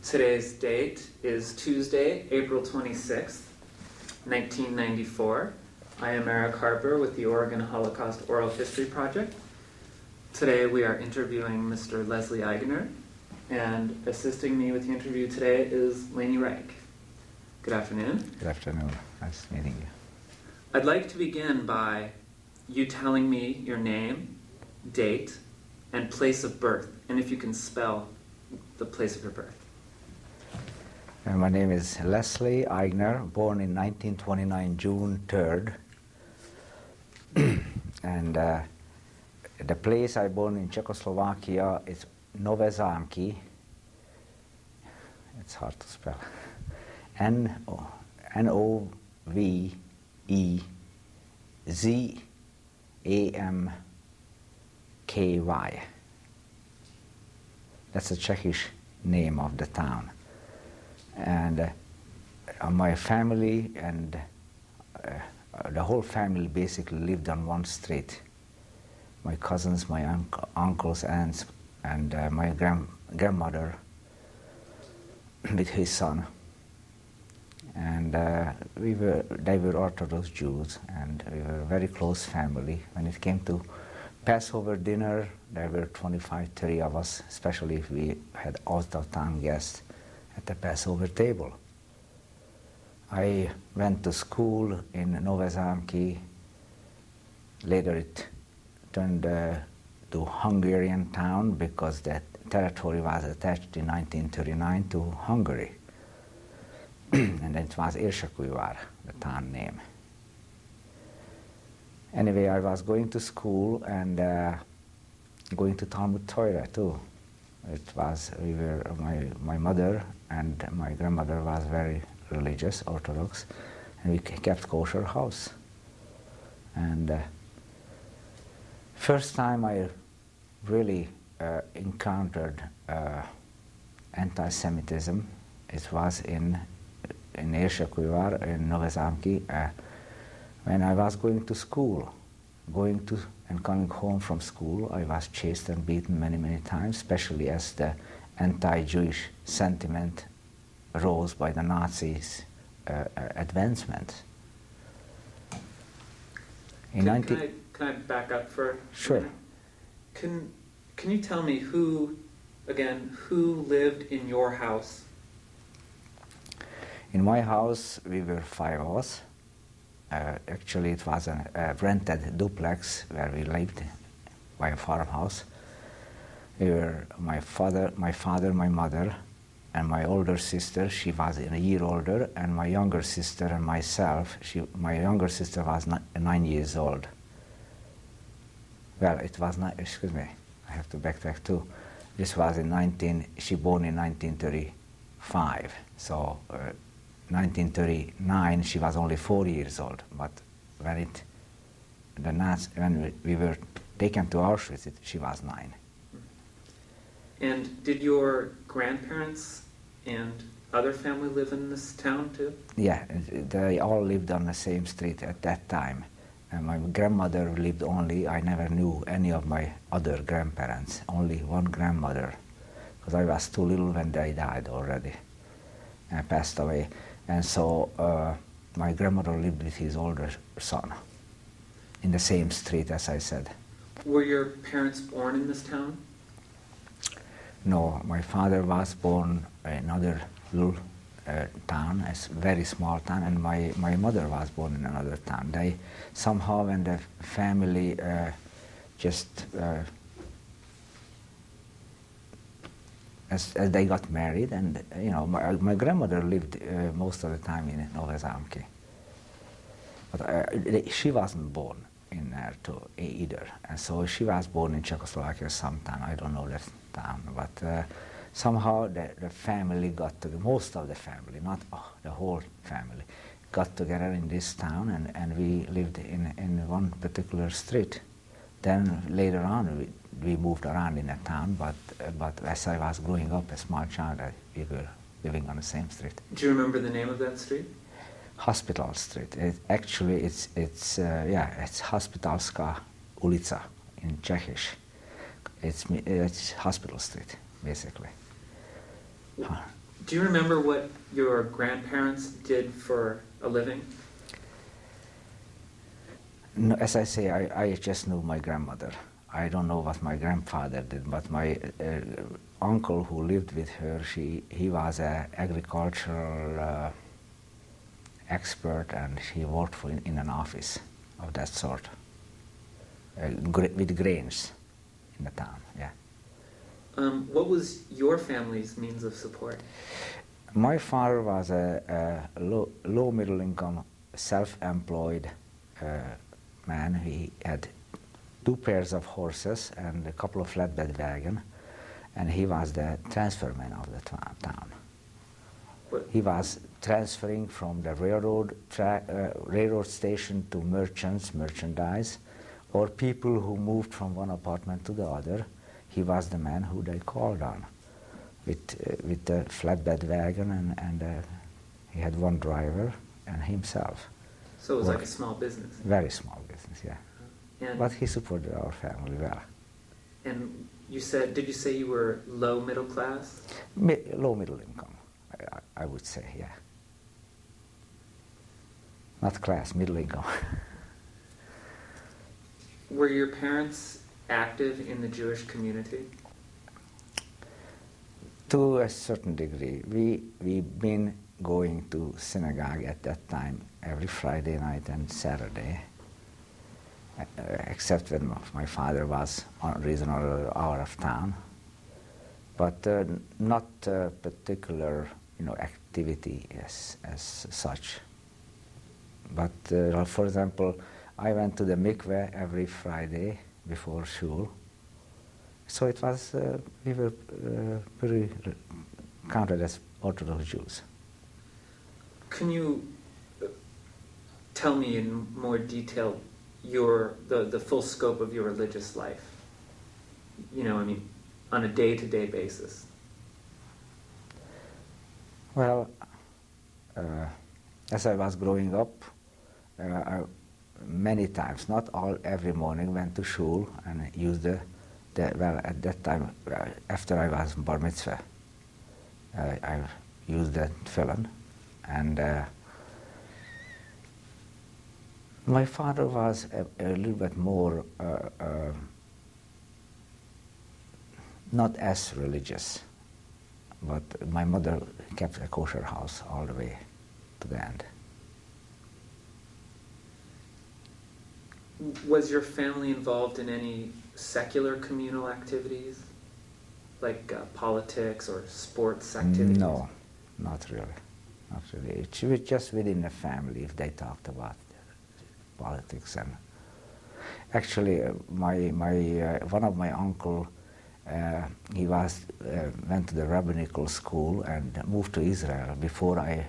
Today's date is Tuesday, April 26th, 1994. I am Eric Harper with the Oregon Holocaust Oral History Project. Today we are interviewing Mr. Leslie Aigner, and assisting me with the interview today is Lainey Reich. Good afternoon. Good afternoon. Nice meeting you. I'd like to begin by you telling me your name, date, and place of birth, and if you can spell the place of your birth. My name is Leslie Aigner, born in 1929, June 3rd. And the place I born in Czechoslovakia is Nové Zámky. It's hard to spell. N-O-V-E-Z-A-M-K-Y. That's a Czechish name of the town. And my family and the whole family basically lived on one street. My cousins, my uncles, aunts, and my grandmother with his son. And they were Orthodox Jews, and we were a very close family. When it came to Passover dinner, there were 25, 30 of us, especially if we had out-of-town guests at the Passover table. I went to school in Nové Zámky. Later it turned to Hungarian town because that territory was attached in 1939 to Hungary. And it was Érsekújvár, the town name. Anyway, I was going to school and going to Talmud Torah too. It was, my mother and my grandmother was very religious, Orthodox, and we kept kosher house. And first time I really encountered anti-Semitism, it was in Érsekújvár, in Nové Zámky, when I was going to school. And coming home from school, I was chased and beaten many, many times, especially as the anti-Jewish sentiment rose by the Nazis' advancement. Can I back up for Sure. a minute? Can you tell me who lived in your house? In my house, we were 5 of us. Actually, it was a rented duplex where we lived by a farmhouse. We were my father, my mother, and my older sister. She was a year older, and my younger sister and myself. My younger sister was 9 years old. Well, it was not. Excuse me, I have to backtrack too. This was she born in 1935. So. 1939, she was only 4 years old, but when we were taken to Auschwitz, she was 9. And did your grandparents and other family live in this town too? Yeah, they all lived on the same street at that time. And my grandmother lived I never knew any of my other grandparents, only one grandmother, because I was too little when they died already and passed away. And so my grandmother lived with his older son in the same street, as I said. Were your parents born in this town? No, my father was born in another little town, a very small town, and my mother was born in another town. They somehow, when the family as they got married, and my grandmother lived most of the time in Nové Zámky. But she wasn't born in there either, and so she was born in Czechoslovakia sometime. I don't know that town, but somehow the family got together. Most of the family, not the whole family, got together in this town, and we lived in one particular street. Then later on, we moved around in a town, but as I was growing up, a small child, we were living on the same street. Do you remember the name of that street? Hospital Street. Actually, it's Hospitalská ulica in Czechish. It's Hospital Street, basically. Do you remember what your grandparents did for a living? No, as I say, I just knew my grandmother. I don't know what my grandfather did, but my uncle who lived with her, he was an agricultural expert, and he worked in an office of that sort, with grains in the town, yeah. What was your family's means of support? My father was a low middle income, self-employed man. He had 2 pairs of horses and a couple of flatbed wagons, and he was the transferman of the town. What? He was transferring from the railroad station to merchandise, or people who moved from one apartment to the other. He was the man who they called on with the flatbed wagon, and he had 1 driver and himself. So it was like a small business? Very small business, yeah. And, but he supported our family well. And did you say you were low middle class? Low middle income, I would say, yeah. Not class, middle income. Were your parents active in the Jewish community? To a certain degree. We've been going to synagogue at that time every Friday night and Saturday, except when my father was on a reasonable hour of town, but not a particular activity as such. But for example, I went to the mikveh every Friday before shul, so it was, we were pretty counted as Orthodox Jews. Can you tell me in more detail the full scope of your religious life? On a day-to-day basis. Well, as I was growing up, many times, not every morning, went to shul and used at that time, after I was bar mitzvah, I used the tefillin, and my father was a little bit more not as religious, but my mother kept a kosher house all the way to the end. Was your family involved in any secular communal activities, like politics or sports activities? No, not really. Not really. It was just within the family if they talked about politics. And actually, one of my uncle, he went to the rabbinical school and moved to Israel before I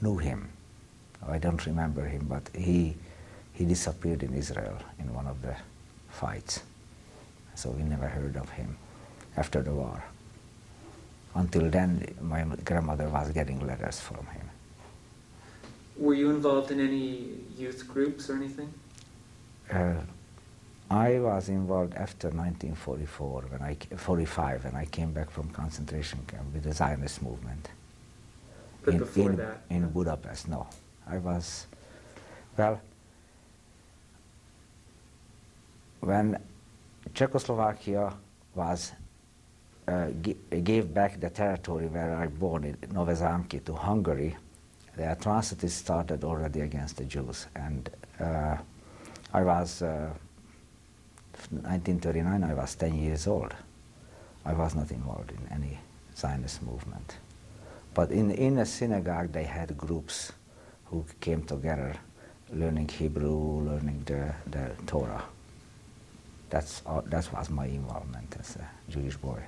knew him. I don't remember him, but he disappeared in Israel in one of the fights. So we never heard of him after the war. Until then, my grandmother was getting letters from him. Were you involved in any youth groups or anything? I was involved after 1944, 45, when I came back from concentration camp with the Zionist movement. But before that? In Budapest, no. I was, well, when Czechoslovakia gave back the territory where I born in Nové Zámky to Hungary, the atrocities started already against the Jews. And I was, 1939, I was 10 years old. I was not involved in any Zionist movement. But in a synagogue, they had groups who came together, learning Hebrew, learning the Torah. That was my involvement as a Jewish boy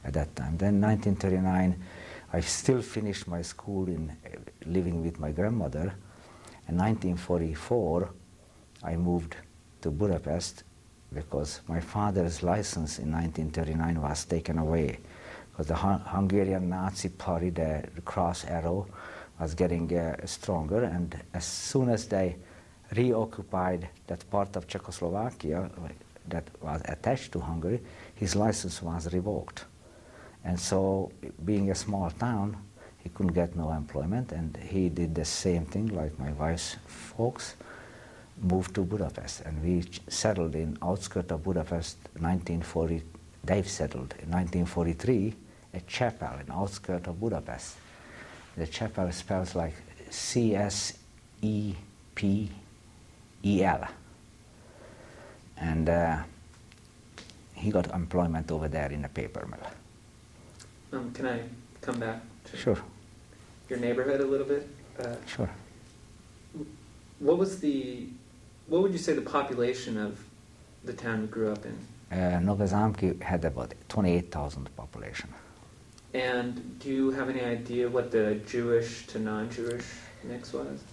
at that time. Then 1939, I still finished my school living with my grandmother. In 1944, I moved to Budapest because my father's license in 1939 was taken away because the Hungarian Nazi party, the cross arrow, was getting stronger, and as soon as they reoccupied that part of Czechoslovakia that was attached to Hungary, his license was revoked. And so, being a small town, he couldn't get no employment, and he did the same thing like my wife's folks, moved to Budapest, and we settled in outskirts of Budapest. 1940, they've settled in 1943, a chapel in outskirts of Budapest. The chapel spells like C-S-E-P-E-L, and he got employment over there in a paper mill. Can I come back to Sure. your neighborhood a little bit? Sure. What would you say the population of the town you grew up in? Nové Zámky had about 28,000 population. And do you have any idea what the Jewish to non-Jewish mix was?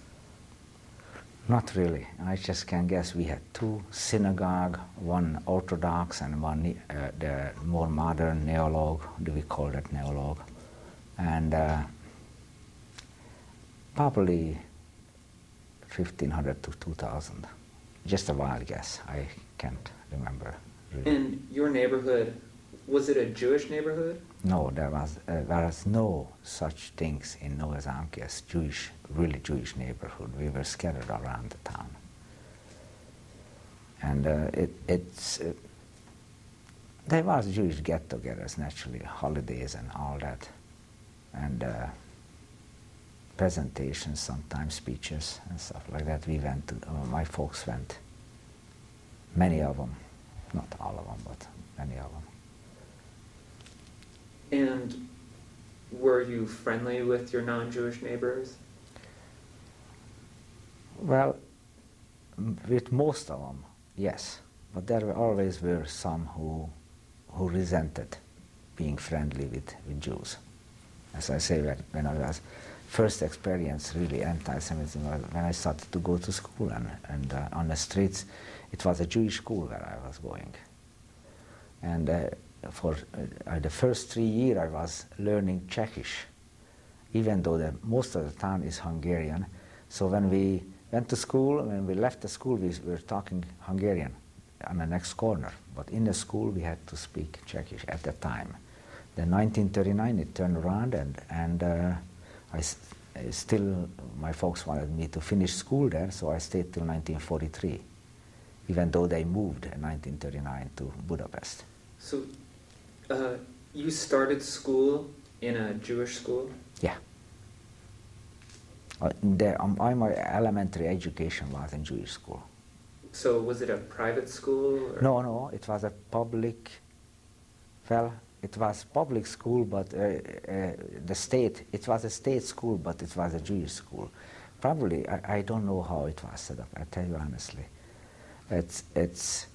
Not really. I just can guess we had 2 synagogue, one Orthodox and one the more modern neologue, do we call that neologue? And probably 1,500 to 2,000. Just a wild guess. I can't remember. Really. In your neighborhood, was it a Jewish neighborhood? No, there was no such things in Nové Zámky as Jewish, really Jewish neighborhood. We were scattered around the town. And there was Jewish get-togethers, naturally, holidays and all that. And presentations, sometimes speeches and stuff like that. We went to, my folks went, many of them, not all of them, but many of them. And were you friendly with your non-Jewish neighbors? Well, with most of them, yes. But there always were some who resented being friendly with Jews. As I say, when I was first experience really anti-Semitism, when I started to go to school, and on the streets, it was a Jewish school where I was going. And for the first 3 years I was learning Czechish, even though most of the town is Hungarian. So when we went to school, when we left the school, we were talking Hungarian on the next corner. But in the school we had to speak Czechish at the time. Then 1939 it turned around, and my folks wanted me to finish school there, so I stayed till 1943, even though they moved in 1939 to Budapest. So you started school in a Jewish school? Yeah. My elementary education was in Jewish school. So was it a private school? Or? No, it was a public, well, it was public school, but it was a state school, but it was a Jewish school. Probably, I don't know how it was set up, I tell you honestly. It's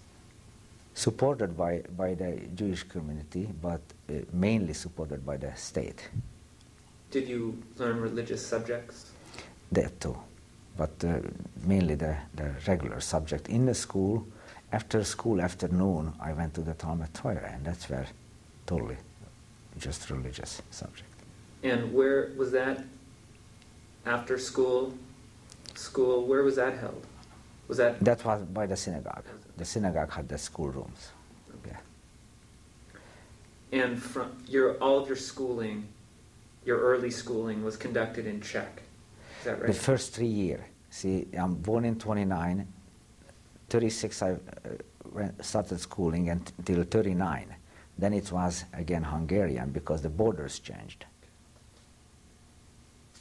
supported by the Jewish community, but mainly supported by the state. Did you learn religious subjects? That too, but mainly the regular subject in the school. After school afternoon, I went to the Talmud Torah, and that's where totally just religious subject. And where was that after school? Where was that held? Was that? That was by the synagogue. The synagogue had the school rooms. Yeah. And from all of your schooling, your early schooling was conducted in Czech. Is that right? The first 3 years. See, I'm born in 29. 36 I started schooling until 39. Then it was again Hungarian because the borders changed.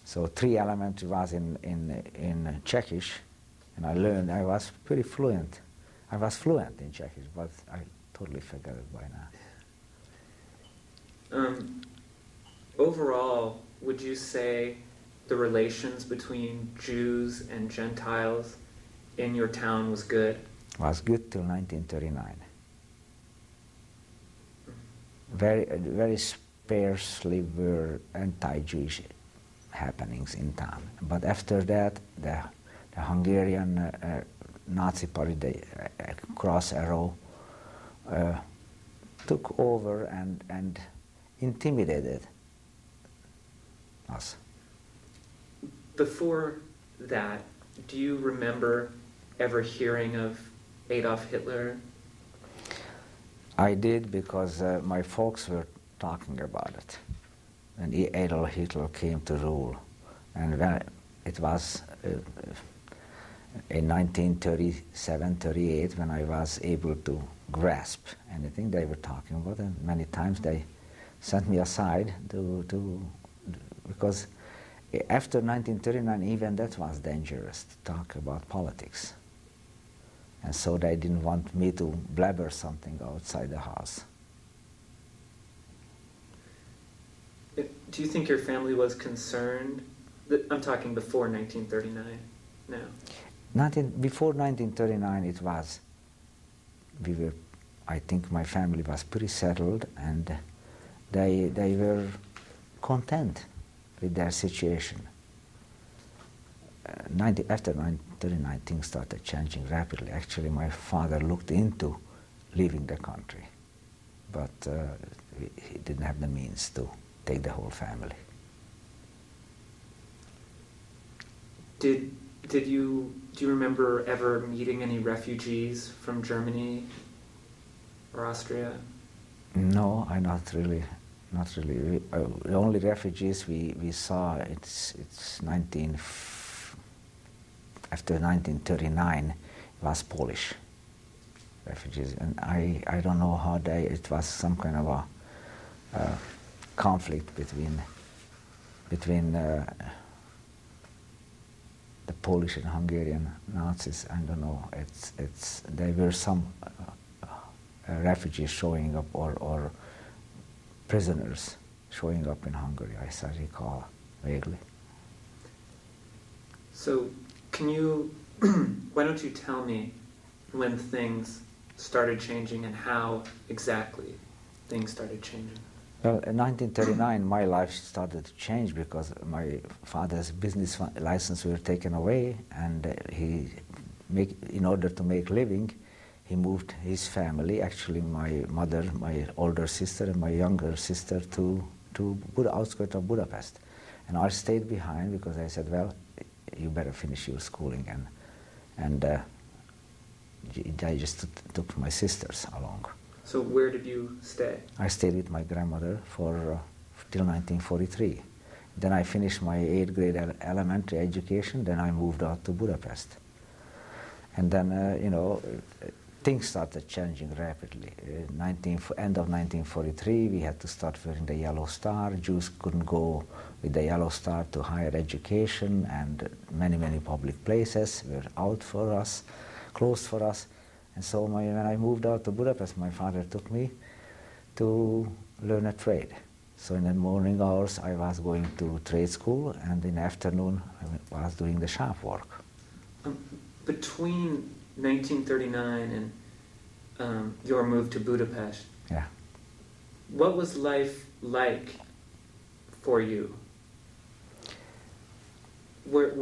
So 3 elementary was in Czechish, and I was pretty fluent. I was fluent in Czechish, but I totally forgot it by now. Overall, would you say the relations between Jews and Gentiles in your town was good? Was good till 1939. Very sparsely were anti-Jewish happenings in town. But after that, the Hungarian Nazi party, the cross arrow, took over and intimidated us. Before that, do you remember ever hearing of Adolf Hitler? I did, because my folks were talking about it. When Adolf Hitler came to rule, and when it was in 1937-38 when I was able to grasp anything they were talking about, and many times they sent me aside because after 1939 even that was dangerous to talk about politics. And so they didn't want me to blabber something outside the house. Do you think your family was concerned? I'm talking before 1939 now. Before 1939 it was, I think my family was pretty settled, and they were content with their situation. After 1939 things started changing rapidly. Actually my father looked into leaving the country, but he didn't have the means to take the whole family. Do you remember ever meeting any refugees from Germany or Austria? No, not really. The only refugees we saw, after 1939, was Polish refugees, and I don't know how it was some kind of a conflict between the Polish and Hungarian Nazis. I don't know. There were some refugees showing up or prisoners showing up in Hungary, as I recall vaguely. So, why don't you tell me when things started changing and how exactly things started changing? Well, in 1939 my life started to change because my father's business license were taken away, and in order to make living, he moved his family, actually my mother, my older sister and my younger sister, to outskirts of Budapest. And I stayed behind because I said, well, you better finish your schooling, and I just took my sisters along. So where did you stay? I stayed with my grandmother till 1943. Then I finished my 8th grade elementary education, then I moved out to Budapest. And then, things started changing rapidly. End of 1943, we had to start wearing the yellow star. Jews couldn't go with the yellow star to higher education, and many public places were out for us, closed for us. And so when I moved out to Budapest, my father took me to learn a trade. So in the morning hours I was going to trade school, and in the afternoon I was doing the shop work. Between 1939 and your move to Budapest, yeah, what was life like for you? Was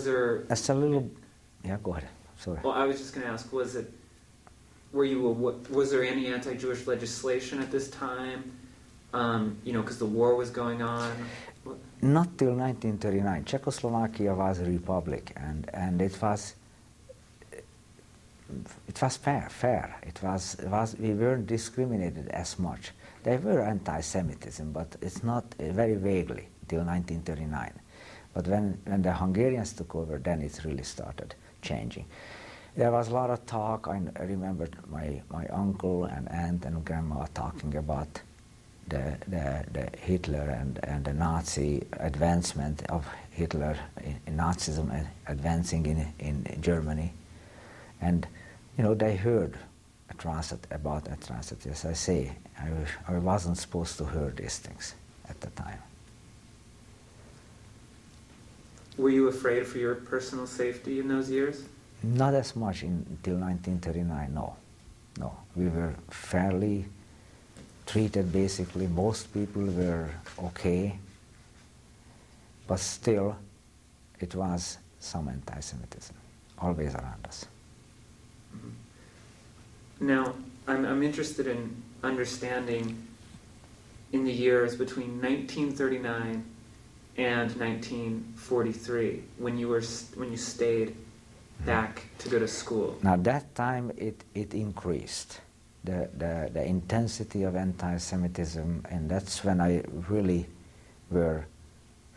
there? That's a little. Yeah, go ahead. Sorry. Well, I was just going to ask: was there any anti-Jewish legislation at this time? Because the war was going on. Not till 1939. Czechoslovakia was a republic, and it was fair. We weren't discriminated as much. There were anti-Semitism, but it's not very vaguely till 1939. But when the Hungarians took over, then it really started changing. There was a lot of talk. I remember my uncle and aunt and grandma talking about the Hitler and the Nazi advancement of Hitler in Nazism advancing in Germany, and they heard about atrocities. As I say, I wasn't supposed to hear these things at the time. Were you afraid for your personal safety in those years? Not as much until 1939. No, we were fairly treated. Basically, most people were okay, but still, it was some anti-Semitism always around us. Mm-hmm. Now, I'm interested in understanding in the years between 1939 and 1943, when you stayed back to go to school. Now that time it increased. the intensity of anti-Semitism, and that's when I really were,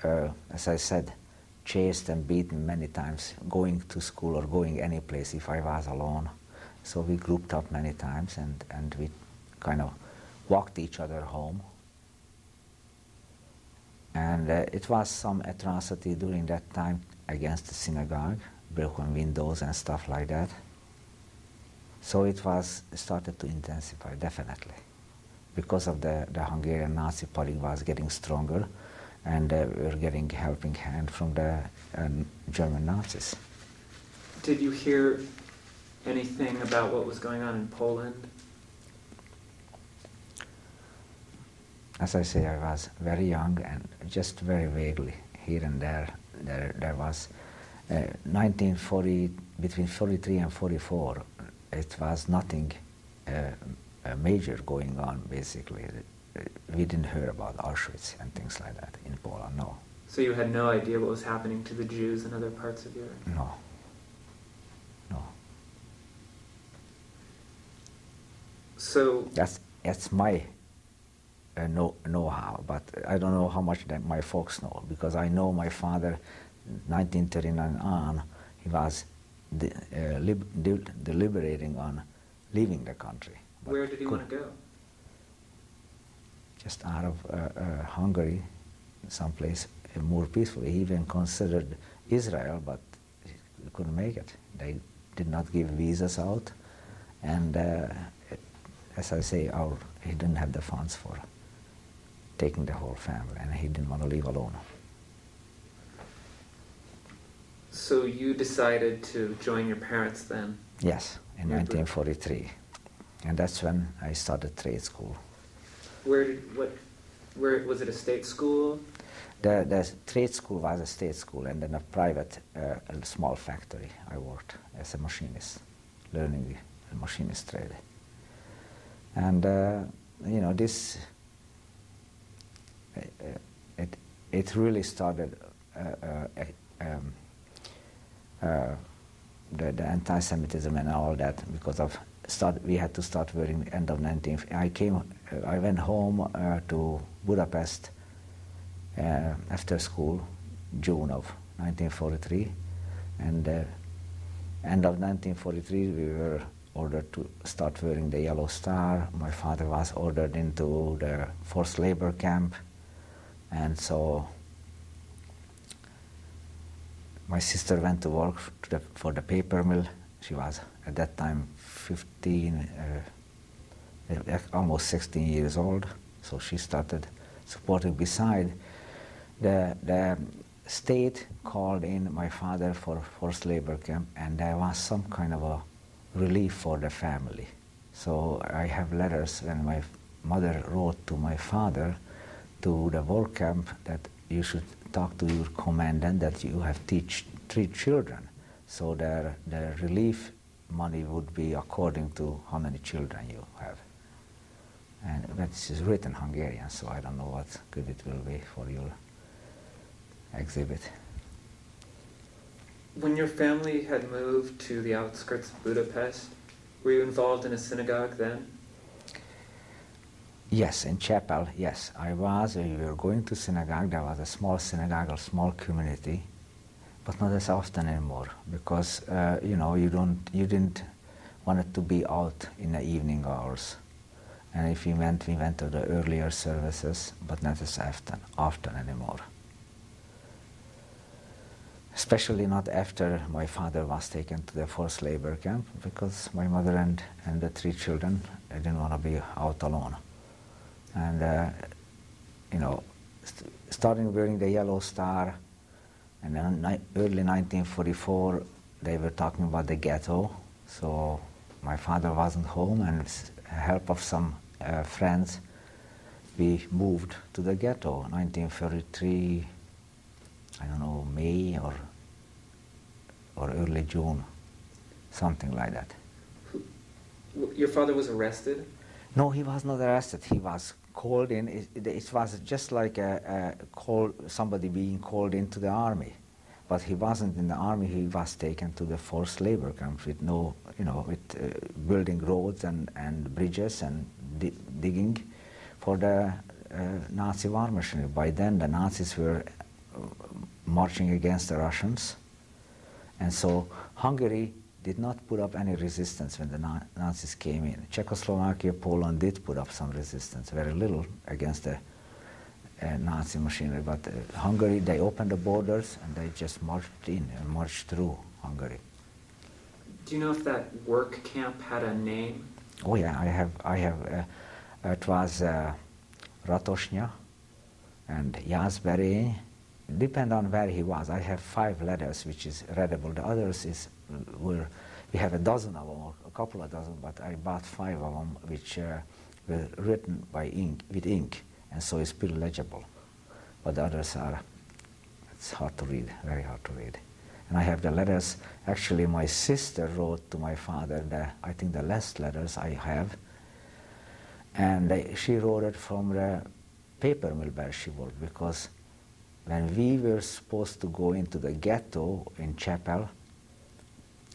as I said, chased and beaten many times, going to school or going any place if I was alone. So we grouped up many times, and we kind of walked each other home. And it was some atrocity during that time against the synagogue, broken windows and stuff like that. So it started to intensify, definitely, because of the Hungarian Nazi Party was getting stronger, and we were getting helping hand from the German Nazis. Did you hear anything about what was going on in Poland? As I say, I was very young and just very vaguely here and there. There was 1940, between 43 and 44. It was nothing major going on, basically. We didn't hear about Auschwitz and things like that in Poland, no. So you had no idea what was happening to the Jews in other parts of Europe? No. No. So that's my know-how, but I don't know how much that my folks know, because I know my father, 1939 on, he was deliberating on leaving the country. Where did he want to go? Just out of Hungary, someplace more peaceful. He even considered Israel, but he couldn't make it. They did not give visas out, and as I say, he didn't have the funds for taking the whole family, and he didn't want to leave alone. So you decided to join your parents then? Yes, in 1943, and that's when I started trade school. Where was it, a state school? The trade school was a state school, and then a private a small factory. I worked as a machinist, learning the machinist trade. And you know, this it really started the anti-Semitism and all that, because of we had to start wearing end of 19. I went home to Budapest after school, June of 1943, and end of 1943 we were ordered to start wearing the yellow star. My father was ordered into the forced labor camp, and so my sister went to work for the paper mill. She was at that time 15, almost 16 years old, so she started supporting. Beside, the state called in my father for forced labor camp, and there was some kind of a relief for the family. So I have letters when my mother wrote to my father to the work camp that you should talk to your commandant that you have three children. So the relief money would be according to how many children you have. And that is written Hungarian, so I don't know what good it will be for your exhibit. When your family had moved to the outskirts of Budapest, were you involved in a synagogue then? Yes, in chapel, yes. I was. We were going to synagogue. There was a small synagogue, a small community, but not as often anymore, because you know, you didn't want it to be out in the evening hours. And if we went to the earlier services, but not as often anymore. Especially not after my father was taken to the forced labor camp, because my mother and the three children didn't want to be out alone. And you know, starting wearing the yellow star, and then early 1944, they were talking about the ghetto. So my father wasn't home, and with the help of some friends, we moved to the ghetto. 1943, I don't know, May or early June, something like that. Your father was arrested? No, he was not arrested. He was called in. It was just like somebody being called into the army. but he wasn't in the army. He was taken to the forced labor camp with no, with building roads and bridges and digging for the Nazi war machinery. By then, the Nazis were marching against the Russians, and so Hungary did not put up any resistance when the Nazis came in. Czechoslovakia, Poland did put up some resistance, very little, against the Nazi machinery, but Hungary, they opened the borders and they just marched in and marched through Hungary. Do you know if that work camp had a name? Oh yeah, I have. It was Ratosnya and Jászberény. Depend on where he was. I have 5 letters which is readable. The others we have a dozen of them, or a couple of dozen, but I bought 5 of them which were written by with ink, and so it's still legible. But the others it's hard to read, very hard to read. And I have the letters. Actually, my sister wrote to my father I think the last letters I have, and she wrote it from the paper mill where she worked, because when we were supposed to go into the ghetto in Chapel,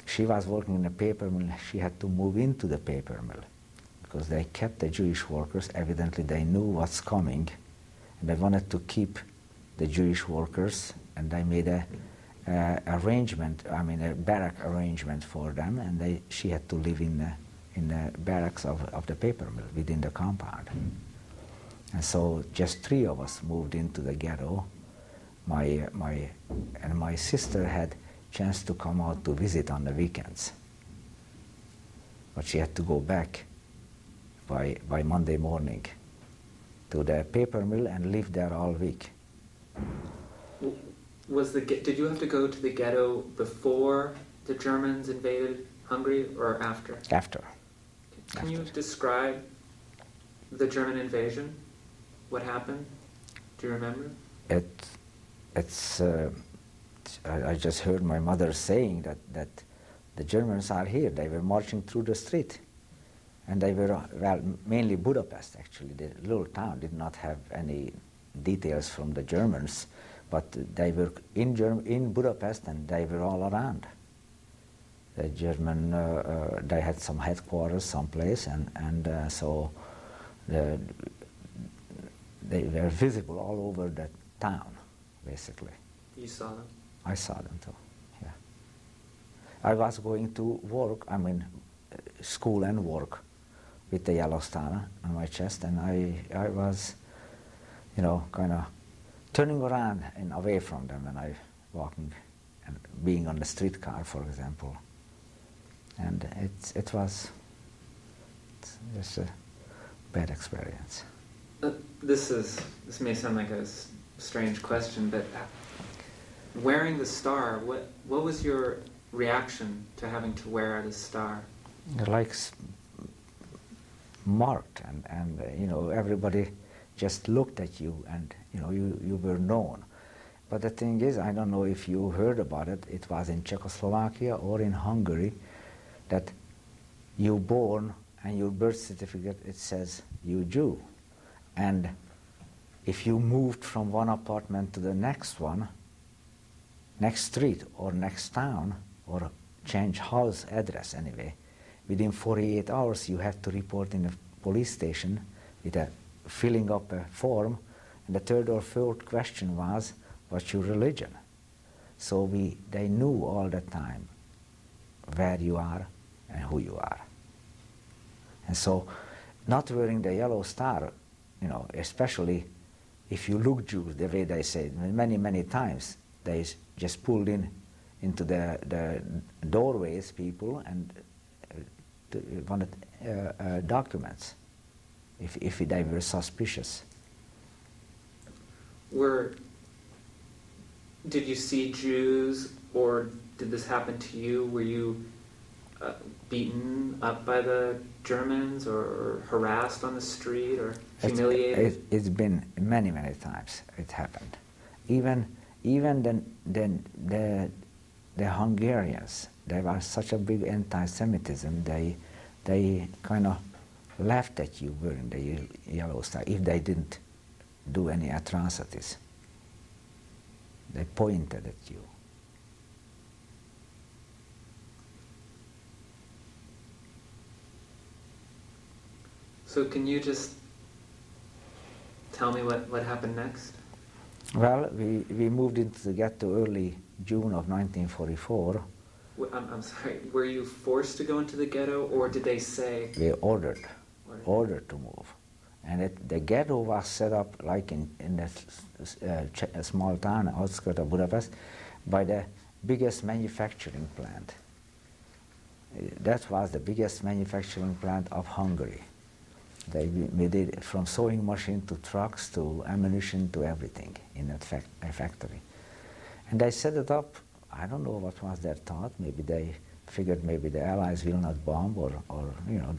she was working in a paper mill. She had to move into the paper mill because they kept the Jewish workers. Evidently, they knew what's coming, and they wanted to keep the Jewish workers, and they made a barrack arrangement for them, and she had to live in the barracks of the paper mill within the compound. And so just 3 of us moved into the ghetto. My sister had chance to come out to visit on the weekends, but she had to go back by Monday morning to the paper mill and live there all week. Did you have to go to the ghetto before the Germans invaded Hungary or after? After. Can you describe the German invasion? What happened? Do you remember? I just heard my mother saying that the Germans are here. They were marching through the street. And they were, mainly Budapest, actually. The little town did not have any details from the Germans, but they were in Budapest, and they were all around. The German, they had some headquarters someplace, and so they were visible all over the town, basically. You saw them? I saw them too, yeah. I was going to work, school and work, with the yellow star on my chest, and I was, kind of turning around and away from them when I walking and being on the streetcar, for example. And it was just a bad experience. This may sound like a strange question, but wearing the star, what was your reaction to having to wear the star? Like marked, and everybody just looked at you, and you were known. But the thing is, I don't know if you heard about it. It was in Czechoslovakia or in Hungary that you born and your birth certificate, it says you Jew. And if you moved from one apartment to the next one, next street or next town, or change house address anyway, within 48 hours you have to report in a police station with filling up a form, and the 3rd or 4th question was, what's your religion? So they knew all the time where you are and who you are. And so not wearing the yellow star, especially if you look Jewish, the way they say, many, many times, they just pulled into the doorways, people, and wanted documents if they were suspicious. Did you see Jews, or did this happen to you? Were you beaten up by the Germans, or harassed on the street, or humiliated? It's been many, many times it happened. Even the Hungarians, there was such a big anti-Semitism, they kind of laughed at you wearing the yellow star if they didn't do any atrocities. They pointed at you. So can you just tell me what happened next? Well, we moved into the ghetto early June of 1944. I'm sorry, were you forced to go into the ghetto, or did they say? We ordered to move. And the ghetto was set up like in a small town outskirts of Budapest by the biggest manufacturing plant. That was the biggest manufacturing plant of Hungary. We did it from sewing machine to trucks to ammunition to everything in that factory. And they set it up. I don't know what was their thought. Maybe they figured maybe the Allies will not bomb, or you know,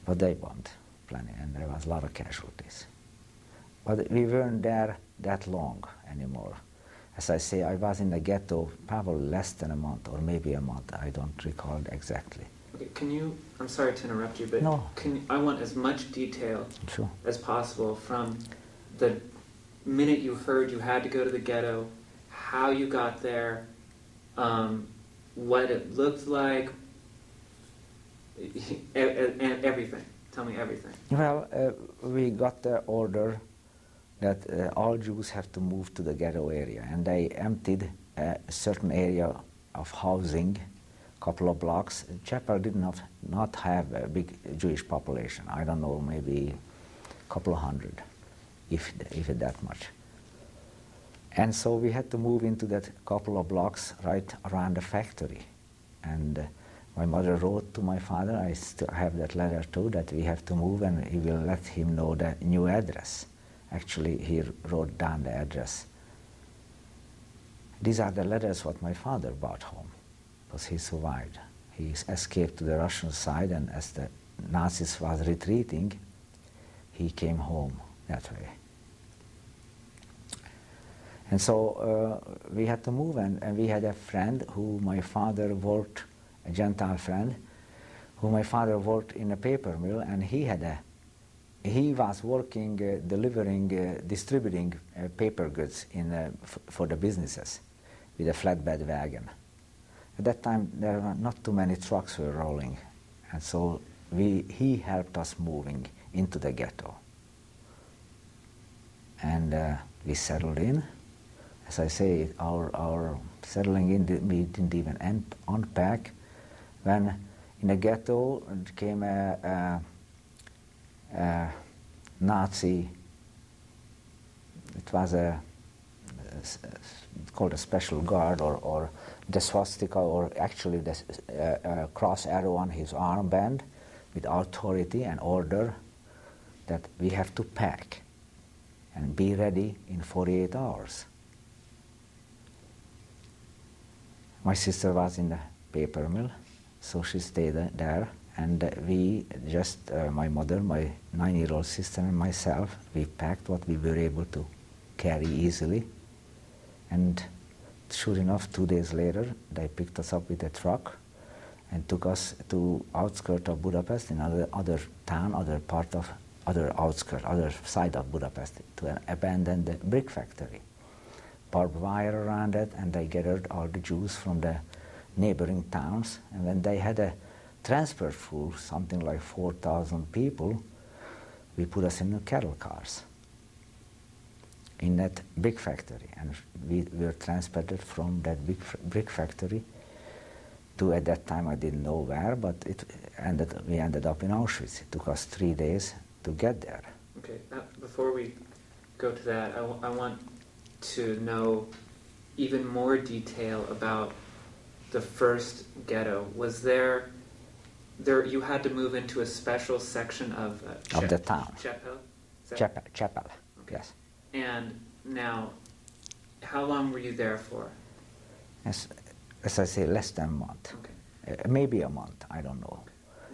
but they bombed plenty, and there was a lot of casualties. But we weren't there that long anymore. As I say, I was in the ghetto probably less than a month, or maybe a month. I don't recall exactly. Okay, can you? I'm sorry to interrupt you, but no. I want as much detail Sure. as possible from the minute you heard you had to go to the ghetto, how you got there, what it looked like, and everything. Tell me everything. Well, we got the order that all Jews have to move to the ghetto area, and they emptied a certain area of housing, a couple of blocks. Chapel did not have a big Jewish population. I don't know, maybe a couple of hundred, if it that much. And so we had to move into that couple of blocks right around the factory. And my mother wrote to my father, I still have that letter too, that we have to move, and he will let him know the new address. Actually, he wrote down the address. These are the letters what my father brought home, because he survived. He escaped to the Russian side, and as the Nazis was retreating, he came home that way. And so we had to move, and we had a friend who my father worked, a Gentile friend, who my father worked in a paper mill, and he was working, distributing paper goods for the businesses with a flatbed wagon. At that time, there were not too many trucks were rolling, and so he helped us moving into the ghetto. And we settled in. As I say, our settling in, we didn't even unpack. When in the ghetto came a Nazi, it was called a special guard, or the swastika, or actually the cross arrow on his armband with authority and order that we have to pack and be ready in 48 hours. My sister was in the paper mill, so she stayed there, and we just, my mother, my 9-year-old sister and myself, we packed what we were able to carry easily. And sure enough, 2 days later, they picked us up with a truck and took us to outskirts of Budapest, in other town, other outskirts, other side of Budapest, to an abandoned brick factory. Barbed wire around it, and they gathered all the Jews from the neighboring towns. And when they had a transport full, something like 4,000 people, we put us in the cattle cars in that big factory, and we were transported from that big brick factory to, at that time I didn't know where, but we ended up in Auschwitz. It took us 3 days to get there. Okay, before we go to that, I want to know even more detail about the first ghetto. Was there you had to move into a special section of the town. Chapel, okay. Yes. And now, how long were you there for? As I say, less than a month. Okay. Maybe a month, I don't know.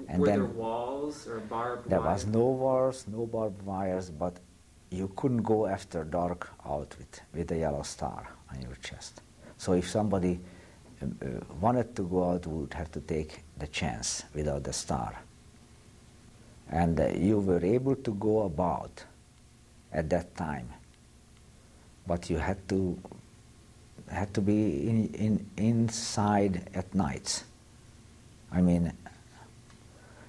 And were then there walls or barbed there wire? was no walls, no barbed wires, but you couldn't go after dark out with a yellow star on your chest. So if somebody wanted to go out, would have to take the chance without the star. And you were able to go about at that time, but you had to be inside at nights. I mean,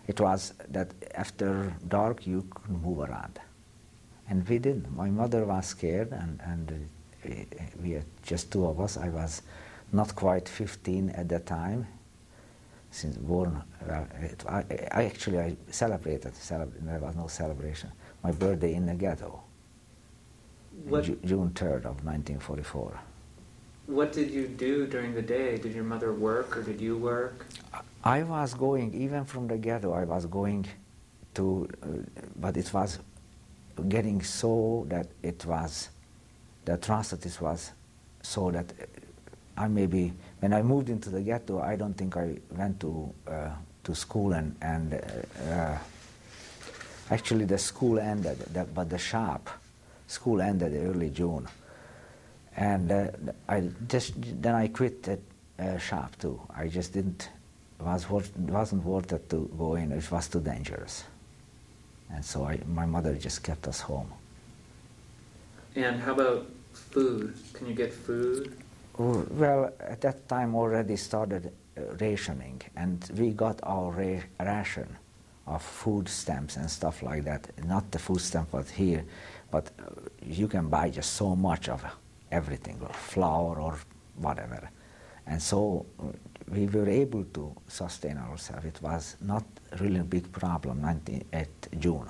it was that after dark you could move around. And we didn't. My mother was scared, and we had just two of us. I was not quite 15 at that time, since born. I celebrated, there was no celebration, my birthday in the ghetto, June 3rd of 1944. What did you do during the day? Did your mother work, or did you work? I was going, even from the ghetto, I was going to, but it was getting so that it was, the atrocities was so that I maybe, when I moved into the ghetto, I don't think I went to school, and actually the school ended, but the school ended early June. And then I quit the shop too. I just didn't, wasn't worth it to go in, it was too dangerous. And so my mother just kept us home. And how about food? Can you get food? Well, at that time already started rationing, and we got our ration of food stamps and stuff like that. Not the food stamp but here, but you can buy just so much of everything, or flour or whatever. And so we were able to sustain ourselves. It was not really a big problem at June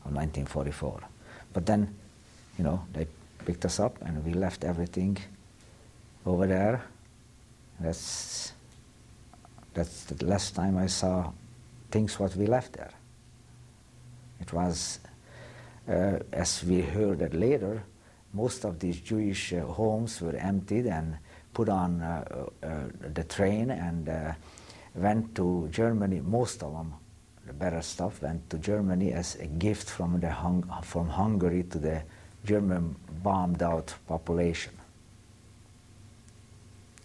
of 1944. But then, you know, they picked us up and we left everything over there. That's the last time I saw things what we left there. It was, as we heard that later, most of these Jewish homes were emptied and put on the train and went to Germany. Most of them, the better stuff, went to Germany as a gift from from Hungary to the German bombed out population.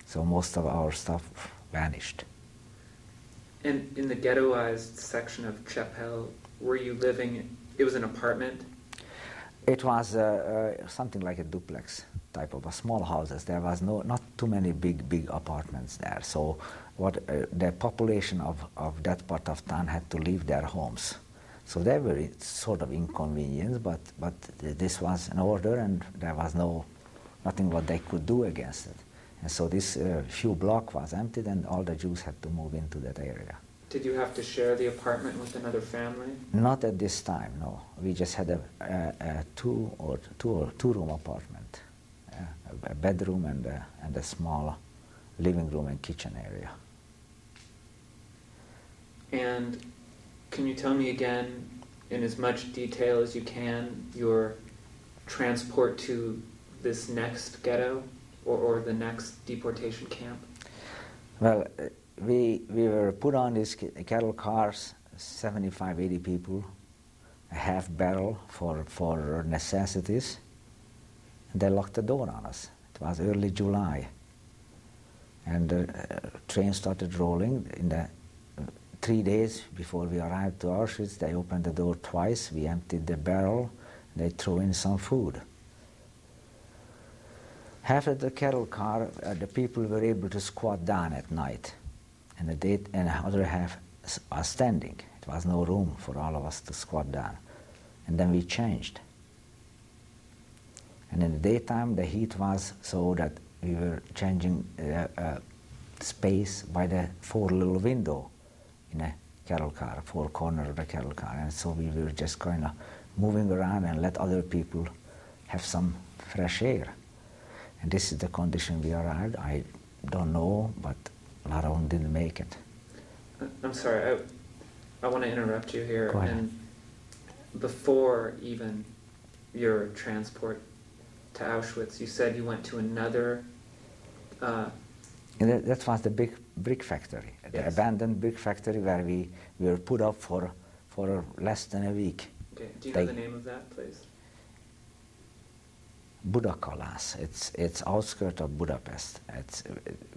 So most of our stuff vanished. And in the ghettoized section of Chapel, were you living, it was an apartment? It was something like a duplex type of a small houses. There was not too many big apartments there. So the population of that part of town had to leave their homes. So they were sort of inconvenienced, but this was an order, and there was nothing what they could do against it. And so this few block was emptied, and all the Jews had to move into that area. Did you have to share the apartment with another family? Not at this time, no. We just had a two-room apartment, a bedroom and a small living room and kitchen area. And can you tell me again, in as much detail as you can, your transport to this next ghetto or the next deportation camp? Well, we were put on these cattle cars, 75, 80 people, a half barrel for necessities, and they locked the door on us. It was early July, and the train started rolling. In the 3 days before we arrived to Auschwitz, they opened the door twice. We emptied the barrel, they threw in some food. Half of the cattle car, the people were able to squat down at night, and the other half was standing. It was no room for all of us to squat down. And then we changed. And in the daytime, the heat was so that we were changing space by the 4 little window in a cattle car, 4 corners of the cattle car. And so we were just kind of moving around and let other people have some fresh air. And this is the condition we arrived. I don't know, but a lot of them didn't make it. I'm sorry, I want to interrupt you here. Go ahead. And before even your transport to Auschwitz, you said you went to another... that was the big brick factory, Yes. the abandoned brick factory where we were put up for less than a week. Okay. Do you know the name of that place? Budakalász. It's outskirts of Budapest.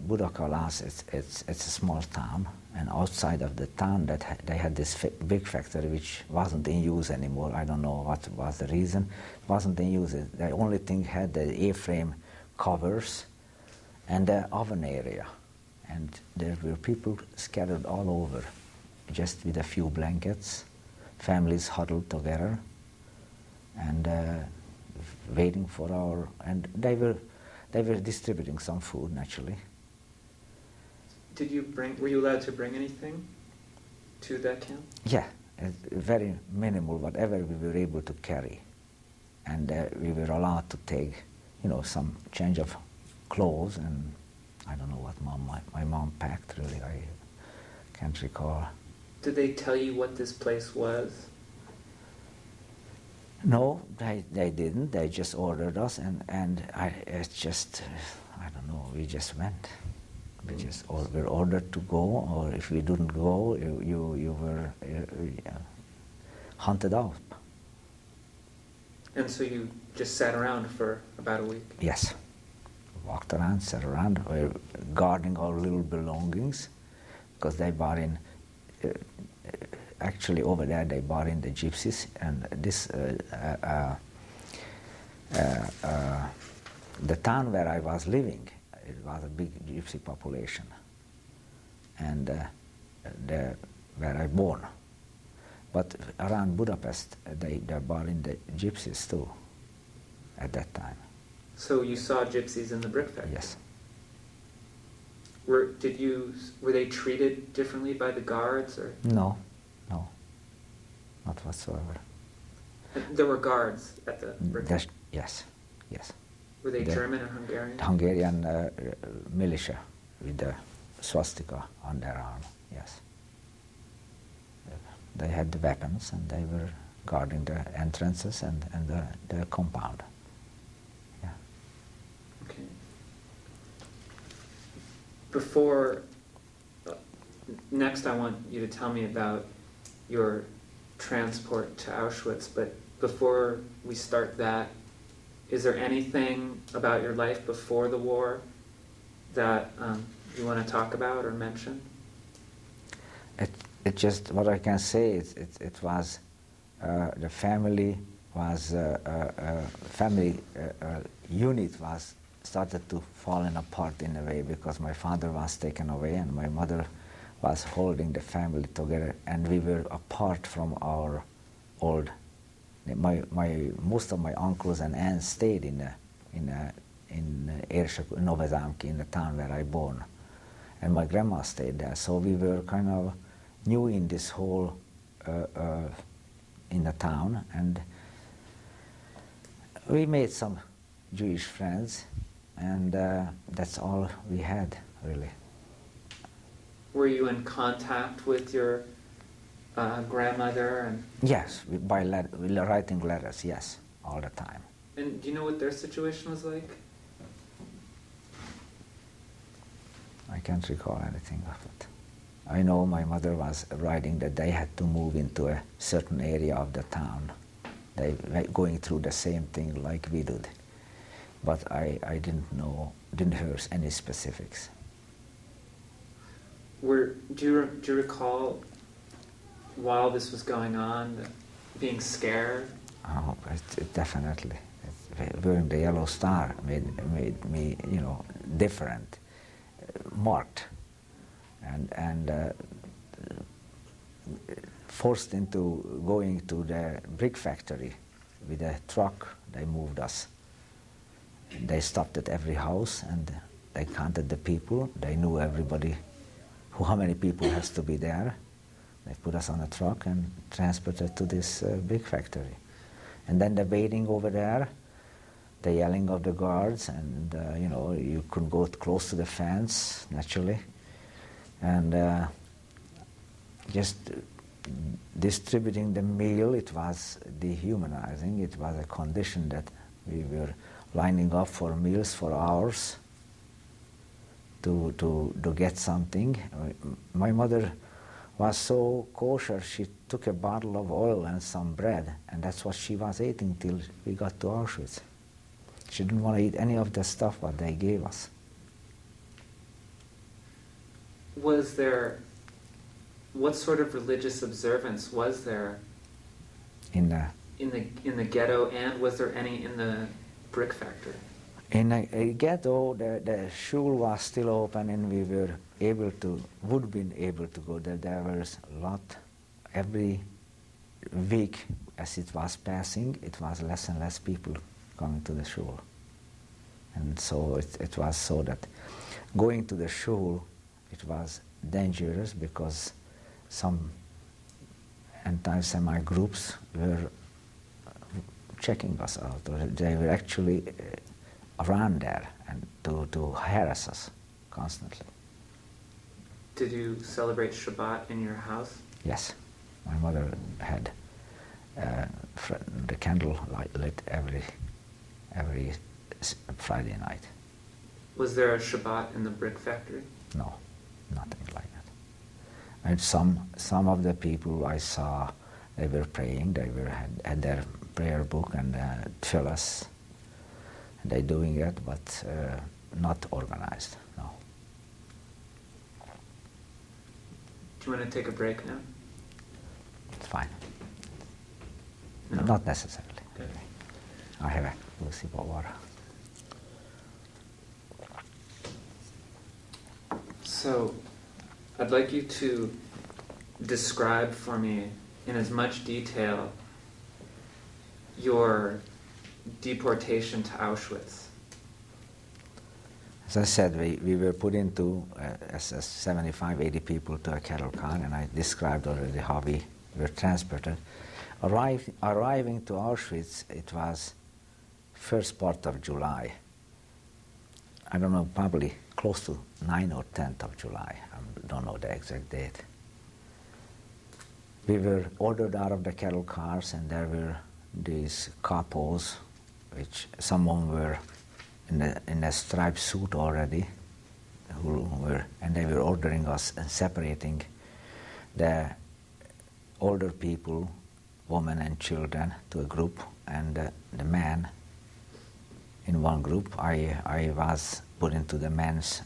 Budakalász. It's a small town, and outside of the town they had this big factory which wasn't in use anymore. I don't know what was the reason. It wasn't in use. The only thing had the A-frame covers and the oven area, and there were people scattered all over just with a few blankets, families huddled together, and waiting for and they were distributing some food, naturally. Were you allowed to bring anything to that camp? Yeah, very minimal, whatever we were able to carry. And we were allowed to take, some change of clothes, and I don't know what my mom packed, really, I can't recall. Did they tell you what this place was? No, they didn't. They just ordered us, and I don't know, we just went. We just were ordered to go, or if we didn't go, you were hunted out. And so you just sat around for about a week? Yes. Walked around, sat around, we were guarding our little belongings, because they brought in, actually over there they brought in the gypsies, and this, the town where I was living, it was a big gypsy population, and where I born. But around Budapest, they brought in the gypsies too, at that time. So you saw gypsies in the brick factory? Yes. Were they treated differently by the guards, or? No, not whatsoever. There were guards at the brick factory? Yes. Were they German or Hungarian? Hungarian militia with the swastika on their arm, yes. They had the weapons, and they were guarding the entrances and the compound. Yeah. Okay. Before, next I want you to tell me about your transport to Auschwitz, but before we start that, is there anything about your life before the war that you want to talk about or mention? It just, what I can say is it was, the family was, family unit was started to falling apart in a way, because my father was taken away and my mother was holding the family together, and we were apart from our old. Most of my uncles and aunts stayed in Érsek, Nové Zámki, in the town where I born, and my grandma stayed there. So we were kind of new in this whole in the town, and we made some Jewish friends, and that's all we had, really. Were you in contact with your grandmother? And yes, by writing letters, yes, all the time. And do you know what their situation was like? I can't recall anything of it. I know my mother was writing that they had to move into a certain area of the town. They were going through the same thing like we did. But I didn't hear any specifics. Do you recall, while this was going on, being scared? Oh, definitely. Wearing the yellow star made me, different, marked, and forced into going to the brick factory with a truck. They moved us. They stopped at every house and they counted the people. They knew everybody, how many people has to be there. They put us on a truck and transported to this brick factory. And then the waiting over there, the yelling of the guards, and you couldn't go close to the fence, naturally. And just distributing the meal, it was dehumanizing. It was a condition that we were lining up for meals for hours to get something. My mother was so kosher, she took a bottle of oil and some bread, and that's what she was eating till we got to Auschwitz. She didn't want to eat any of the stuff what they gave us. What sort of religious observance was there in the ghetto, and was there any in the brick factory? In a ghetto, the shul was still open, and we would been able to go there. There was a lot. Every week, as it was passing, it was less and less people coming to the shul. And so it was so that going to the shul, it was dangerous because some anti-Semite groups were checking us out. Or they were actually around there and to harass us constantly. Did you celebrate Shabbat in your house? Yes, my mother had the candle lit every Friday night. Was there a Shabbat in the brick factory? No, nothing like that. And some of the people I saw, they were praying. They had their prayer book and tefillahs. They're doing it, but not organized. No. Do you want to take a break now? It's fine. No. Not necessarily. Okay. I have a little sip of water. So, I'd like you to describe for me in as much detail your deportation to Auschwitz. As I said, we were put into, as 75, 80 people to a cattle car, and I described already how we were transported. Arriving to Auschwitz, it was first part of July. I don't know, probably close to 9th or 10th of July. I don't know the exact date. We were ordered out of the cattle cars, and there were these capos, which some of them were in a striped suit already, and they were ordering us and separating the older people, women and children, to a group, and the men in one group. I was put into the men's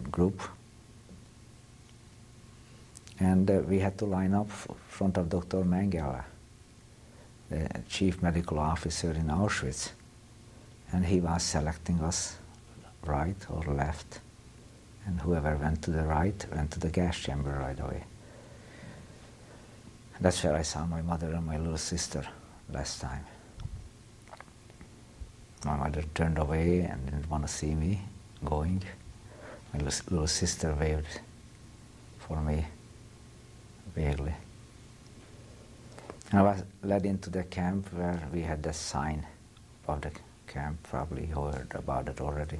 group, and we had to line up in front of Dr. Mengele, the chief medical officer in Auschwitz, and he was selecting us right or left, and whoever went to the right went to the gas chamber right away. That's where I saw my mother and my little sister last time. My mother turned away and didn't want to see me going. My little sister waved for me vaguely. I was led into the camp where we had the sign of the camp, probably heard about it already.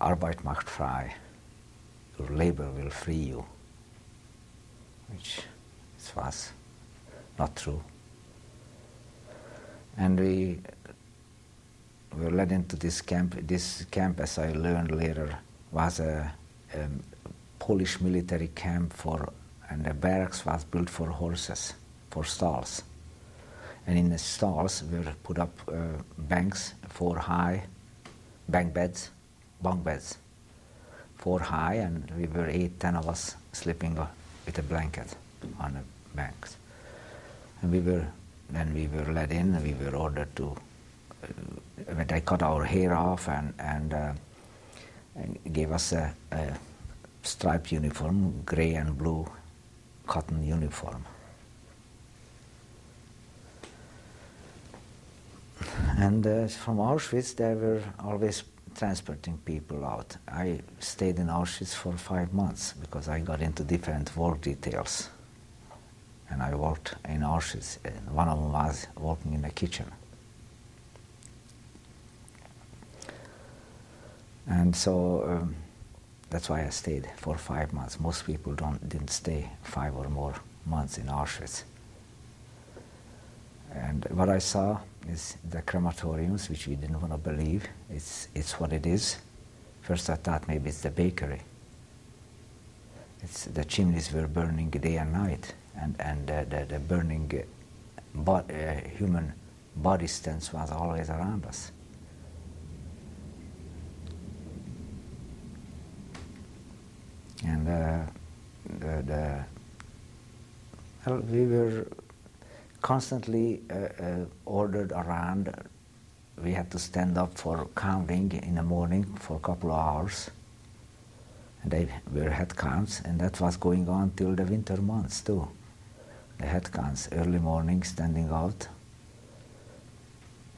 Arbeit macht frei. Your labor will free you. Which was not true. And we were led into this camp. This camp, as I learned later, was a Polish military camp and the barracks was built for horses, for stalls. And in the stalls were put up banks, 4 high, bunk beds, 4 high, and we were 8, 10 of us sleeping with a blanket on the banks. And when we were let in, we were ordered to, they cut our hair off and gave us a striped uniform, gray and blue cotton uniform. And from Auschwitz, they were always transporting people out. I stayed in Auschwitz for 5 months because I got into different work details. And I worked in Auschwitz. One of them was working in the kitchen. And so that's why I stayed for 5 months. Most people didn't stay 5 or more months in Auschwitz. And what I saw is the crematoriums, which we didn't want to believe. It's what it is. First I thought maybe it's the bakery. The chimneys were burning day and night, and the burning human body stench was always around us. And we were constantly ordered around we had to stand up for counting in the morning for a couple of hours. And they were head counts, and that was going on till the winter months too. The head counts, early morning, standing out.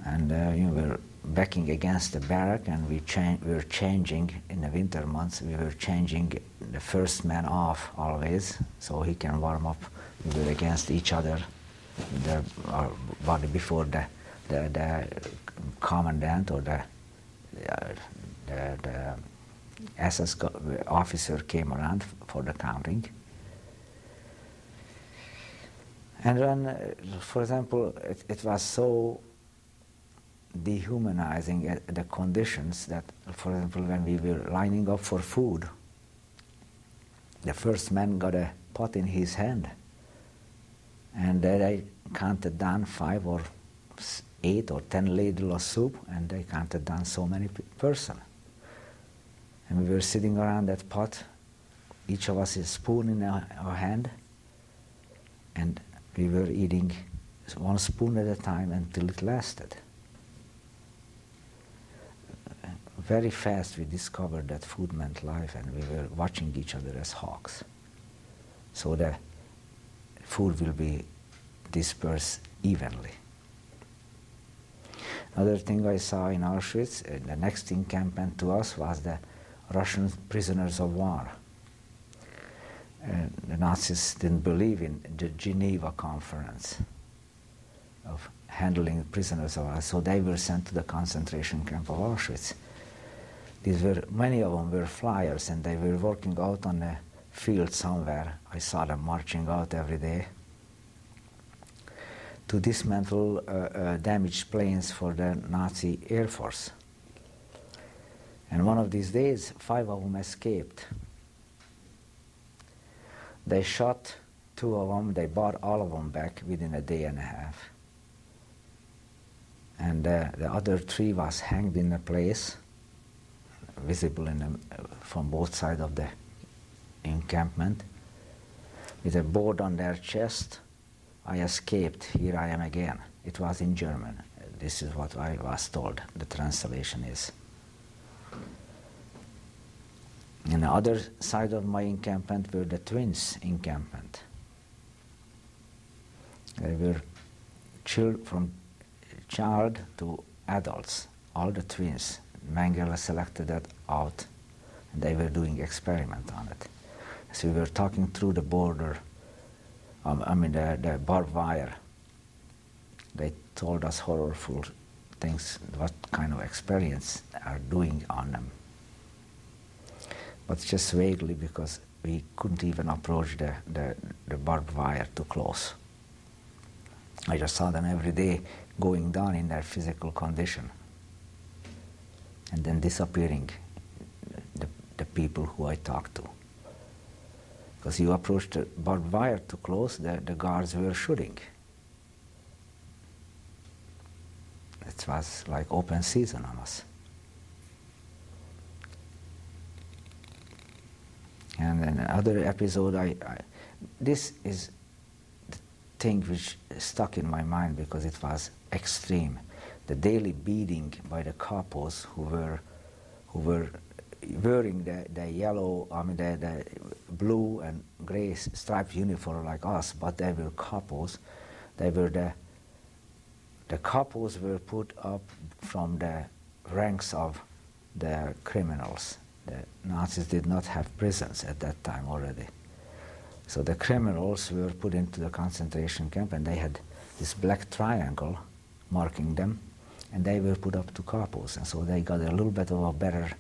And we were backing against the barrack, and we were changing in the winter months. We were changing the first man off always, so he can warm up. We were against each other, our body before the commandant or the SS officer came around for the counting. And then, for example, it was so dehumanizing the conditions that, for example, when we were lining up for food, the first man got a pot in his hand, and they counted down 5 or 8 or 10 ladles of soup, and they counted down so many person. And we were sitting around that pot, each of us a spoon in our hand, and we were eating 1 spoon at a time until it lasted. Very fast we discovered that food meant life, and we were watching each other as hawks. So the food will be dispersed evenly. Another thing I saw in Auschwitz, the next encampment to us was the Russian prisoners of war. The Nazis didn't believe in the Geneva Conference of handling prisoners of war, so they were sent to the concentration camp of Auschwitz. Many of them were flyers, and they were working out on a field somewhere. I saw them marching out every day to dismantle damaged planes for the Nazi Air Force. And one of these days, 5 of them escaped. They shot 2 of them, they brought all of them back within a day and a half. And the other 3 was hanged in a place, visible from both sides of the encampment, with a board on their chest. I escaped, here I am again. It was in German. This is what I was told, the translation is. On the other side of my encampment were the twins' encampment. They were from child to adults, all the twins. Mengele selected that out, and they were doing experiment on it. So we were talking through the border, the barbed wire. They told us horrible things, what kind of experience are doing on them. But just vaguely, because we couldn't even approach the barbed wire too close. I just saw them every day going down in their physical condition and then disappearing, the people who I talked to. Because you approach the barbed wire too close, the guards were shooting. It was like open season on us. And in another episode, this is the thing which stuck in my mind because it was extreme. The daily beating by the capos who were wearing the yellow, the blue and gray striped uniform like us, but they were capos. They were the capos were put up from the ranks of the criminals. The Nazis did not have prisons at that time already. So the criminals were put into the concentration camp, and they had this black triangle marking them, and they were put up to capos, and so they got a little bit of a better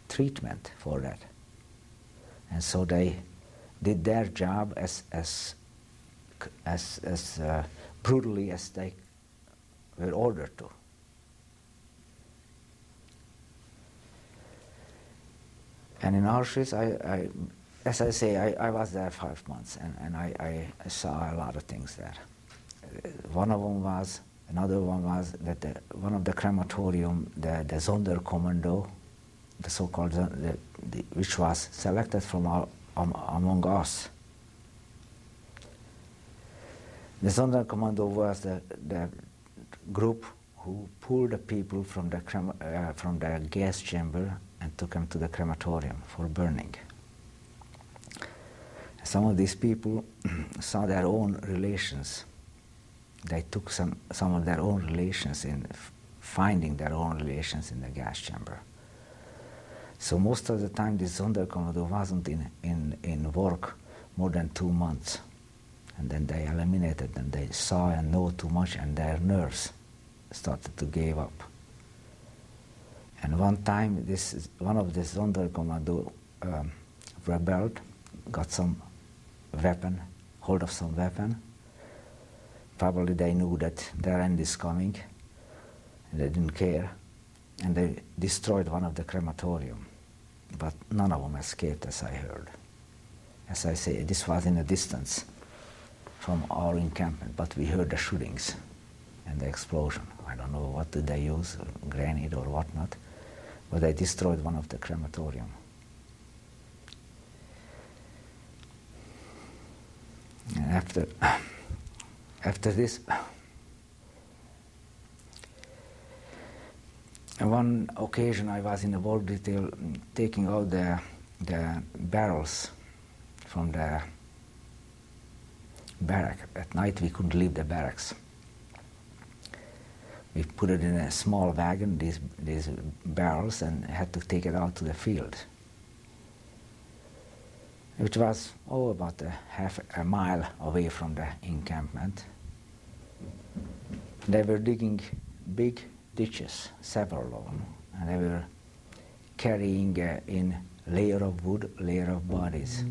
treatment for that. And so they did their job as brutally as they were ordered to. And in Auschwitz, as I say, I was there 5 months, and I saw a lot of things there. Another one was that one of the crematorium, the Sonderkommando, the so-called, which was selected from among us. The Sonderkommando was the group who pulled the people from the gas chamber and took them to the crematorium for burning. Some of these people saw their own relations. They took some of their own relations in finding their own relations in the gas chamber. So most of the time this Sonderkommando wasn't in work more than 2 months. And then they eliminated them. They saw and know too much and their nerves started to give up. And one time one of the Sonderkommando rebelled, got some weapon, hold of some weapon. Probably they knew that their end is coming, and they didn't care, and they destroyed one of the crematorium. But none of them escaped, as I heard. As I say, this was in a distance from our encampment, but we heard the shootings and the explosion. I don't know what did they use, grenade or whatnot, but they destroyed one of the crematorium. And after this, one occasion I was in the work detail taking out the barrels from the barrack. At night we couldn't leave the barracks. We put it in a small wagon, these barrels, and had to take it out to the field, which was about half a mile away from the encampment. They were digging big ditches, several of them, and they were carrying in layer of wood, layer of bodies.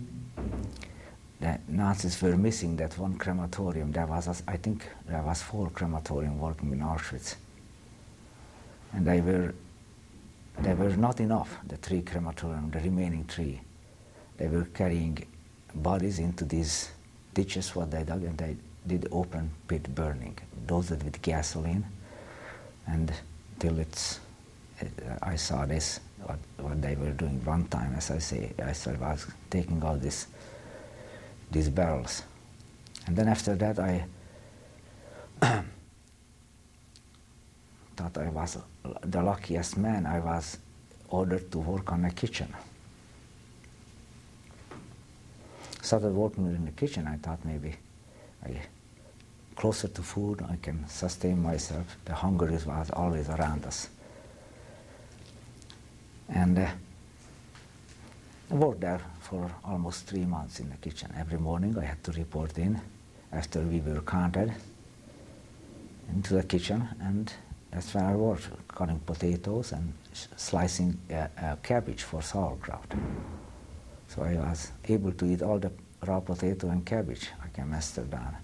The Nazis were missing that one crematorium. I think there was 4 crematorium working in Auschwitz, and they were not enough. The 3 crematorium, the remaining 3. They were carrying bodies into these ditches, what they dug, and they did open pit burning, dosed it with gasoline, and till I saw this, what they were doing one time, as I say, I was taking out these barrels. And then after that I thought I was the luckiest man. I was ordered to work on the kitchen. Started working in the kitchen. I thought maybe closer to food, I can sustain myself. The hunger was always around us. And I worked there for almost 3 months in the kitchen. Every morning I had to report in after we were counted into the kitchen, and that's when I worked, cutting potatoes and slicing cabbage for sauerkraut. So I was able to eat all the raw potato and cabbage I can master down.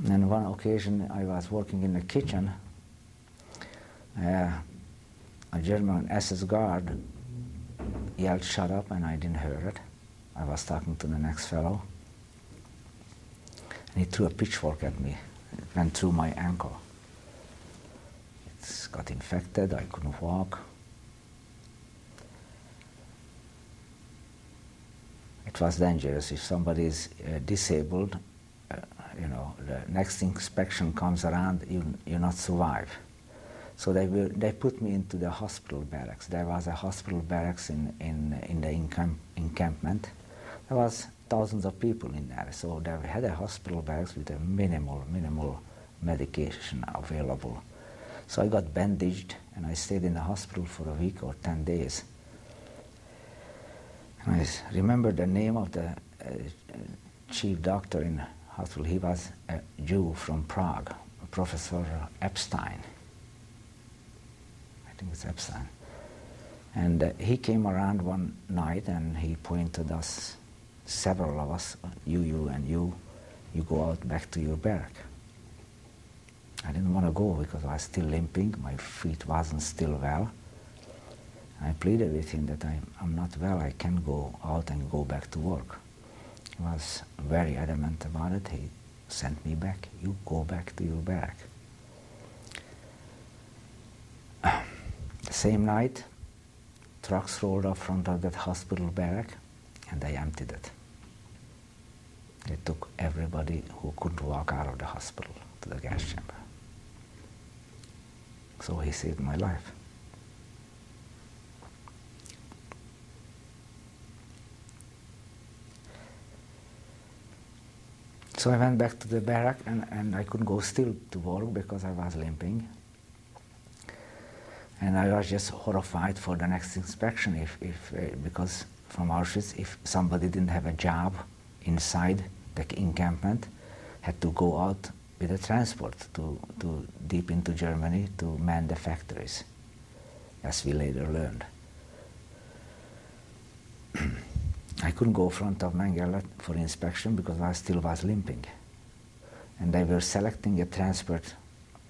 And one occasion I was working in the kitchen, a German SS guard yelled, "Shut up," and I didn't hear it. I was talking to the next fellow, and he threw a pitchfork at me. It went through my ankle. It got infected, I couldn't walk. It was dangerous. If somebody is disabled, the next inspection comes around, you not survive. So they put me into the hospital barracks. There was a hospital barracks in the encampment. There was thousands of people in there. So they had a hospital barracks with a minimal medication available. So I got bandaged and I stayed in the hospital for a week or 10 days. And I remember the name of the chief doctor in the hospital. He was a Jew from Prague, Professor Epstein. I think it's Epstein. And he came around one night and he pointed us, several of us, you go out back to your barrack. I didn't want to go because I was still limping, my feet wasn't still well. I pleaded with him that I'm not well, I can't go out and go back to work. He was very adamant about it. He sent me back. You go back to your barrack. The same night, trucks rolled up front of that hospital barrack and they emptied it. They took everybody who couldn't walk out of the hospital to the gas chamber. So he saved my life. So I went back to the barrack, and I couldn't go still to work because I was limping. And I was just horrified for the next inspection, because from Auschwitz, if somebody didn't have a job inside the encampment, had to go out with a transport to deep into Germany to man the factories, as we later learned. I couldn't go front of Mengele for inspection because I still was limping. And they were selecting a transport.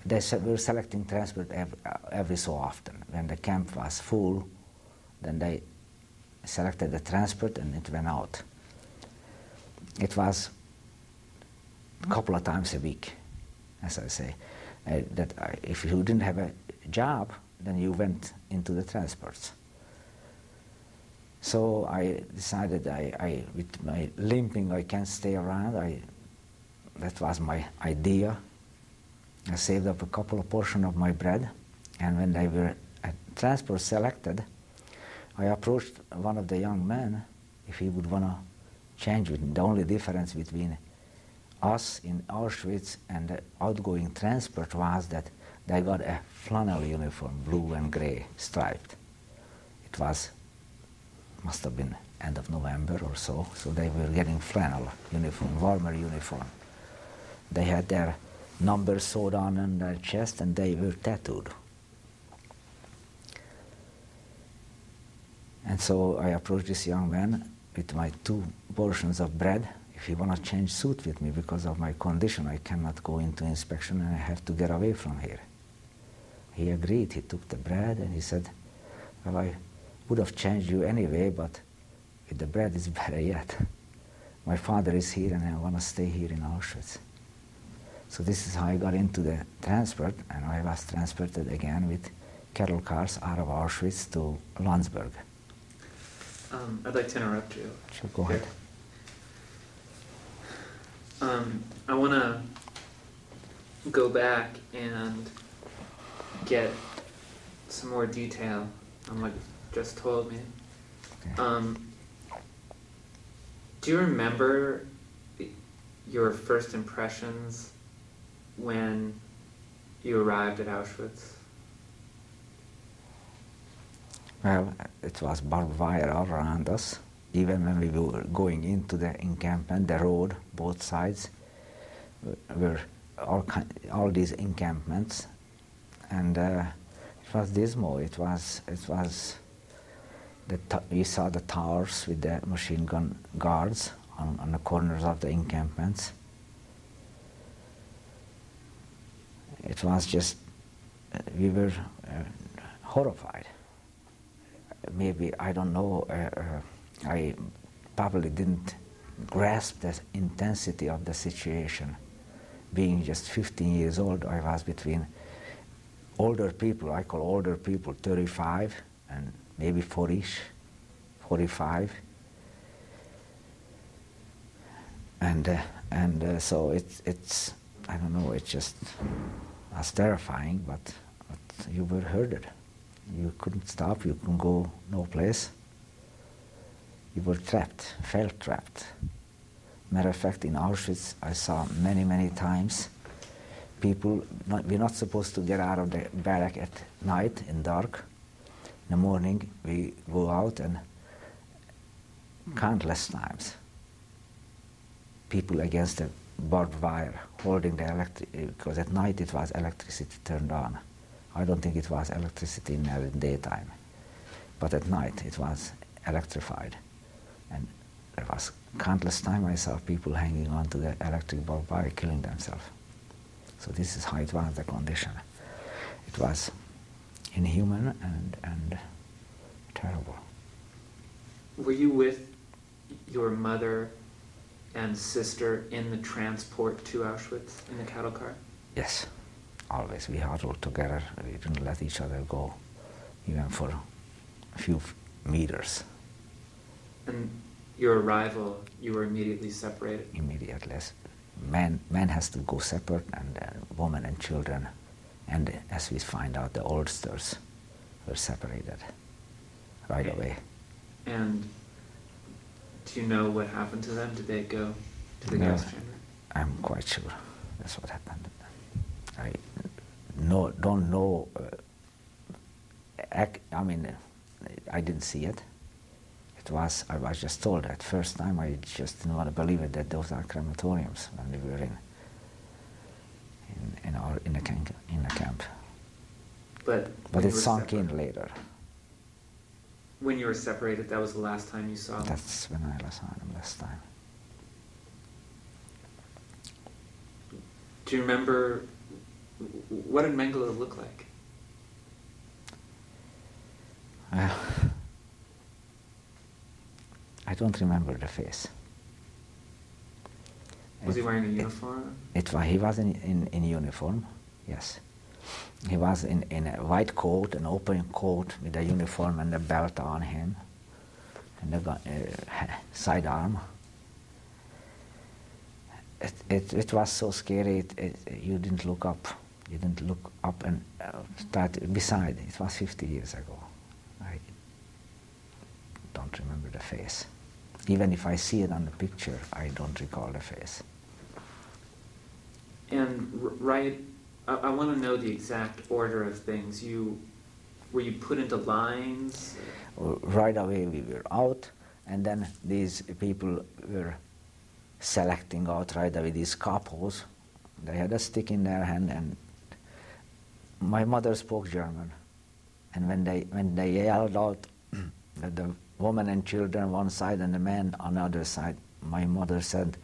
They were selecting transport every so often. When the camp was full, then they selected the transport and it went out. It was a couple of times a week, as I say. If you didn't have a job, then you went into the transports. So I decided with my limping, I can't stay around. That was my idea. I saved up a couple of portions of my bread, and when they were at transport selected, I approached one of the young men if he would want to change with me. The only difference between us in Auschwitz and the outgoing transport was that they got a flannel uniform, blue and gray, striped. It must have been end of November or so they were getting flannel uniform, warmer uniform. They had their numbers sewed on their chest and they were tattooed. And so I approached this young man with my 2 portions of bread. If he want to change suit with me because of my condition, I cannot go into inspection and I have to get away from here. He agreed. He took the bread and he said, well, I would have changed you anyway, but with the bread it's better yet. My father is here and I want to stay here in Auschwitz. So this is how I got into the transport, and I was transported again with cattle cars out of Auschwitz to Landsberg. I'd like to interrupt you. Sure, go ahead. I want to go back and get some more detail on what you just told me. Okay. Do you remember your first impressions when you arrived at Auschwitz? Well, it was barbed wire all around us. Even when we were going into the encampment, the road, both sides, were all these encampments, and it was dismal. We saw the towers with the machine gun guards on the corners of the encampments. It was just, we were horrified. Maybe, I don't know, I probably didn't grasp the intensity of the situation. Being just 15 years old, I was between older people, I call older people 35 and maybe 40-ish, 45. And so it's, I don't know, it just was terrifying, but you were herded. You couldn't stop, you couldn't go no place. You were trapped, felt trapped. Matter of fact, in Auschwitz, I saw many, many times people, we're not supposed to get out of the barrack at night in dark. In the morning, we go out, and countless times, people against the barbed wire, holding the electric, because at night it was electricity turned on. I don't think it was electricity in the daytime, but at night it was electrified. And there was countless time I saw people hanging on to the electric barbed wire, killing themselves. So this is how it was, the condition. It was inhuman and terrible. Were you with your mother and sister in the transport to Auschwitz in the cattle car? Yes, always. We huddled together. We didn't let each other go, even for a few meters. And your arrival, you were immediately separated? Immediately. Man has to go separate, and women and children And as we find out, the oldsters were separated right away. And do you know what happened to them? Did they go to the gas chamber? I'm quite sure that's what happened. I don't know. I didn't see it. I was just told at first time. I just didn't want to believe it that those are crematoriums when we were in the camp. But it sunk in later. When you were separated, that was the last time you saw them? That's when I saw them last time. Do you remember, what did Mengele look like? I don't remember the face. Was he wearing a uniform? He was in uniform, yes. He was in a white coat, an open coat with a uniform and a belt on him, and a sidearm. It was so scary, you didn't look up. You didn't look up and start beside. It was 50 years ago. I don't remember the face. Even if I see it on the picture, I don't recall the face. And I want to know the exact order of things. Were you put into lines? Right away we were out, and then these people were selecting out right away these couples. They had a stick in their hand, and my mother spoke German. And when they yelled out that the woman and children one side and the man on the other side, my mother sent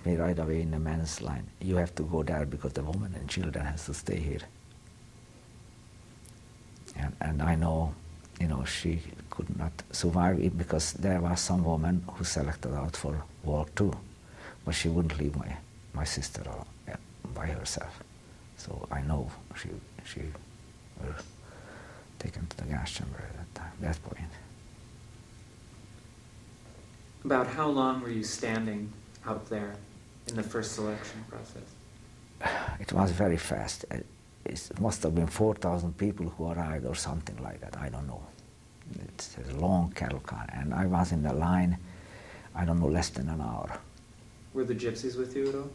me right away in the men's line. You have to go there because the woman and children has to stay here. And I know, she could not survive it because there was some woman who selected out for war too, but she wouldn't leave my sister by herself. So I know she was taken to the gas chamber at that point. About how long were you standing out there in the first selection process? It was very fast. It must have been 4,000 people who arrived or something like that. I don't know. It's a long cattle car, and I was in the line, I don't know, less than an hour. Were the gypsies with you at all?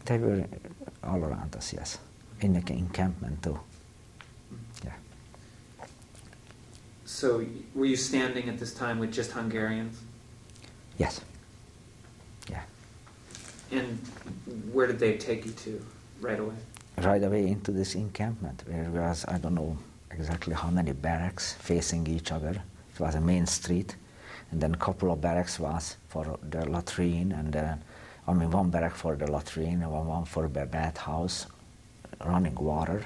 They were all around us, yes. In the encampment too. Yeah. So were you standing at this time with just Hungarians? Yes. Yeah. And where did they take you to right away? Right away into this encampment, where there was, I don't know exactly how many barracks facing each other. It was a main street, and then a couple of barracks was for the latrine, and one barrack for the latrine, and one for the bathhouse, running water,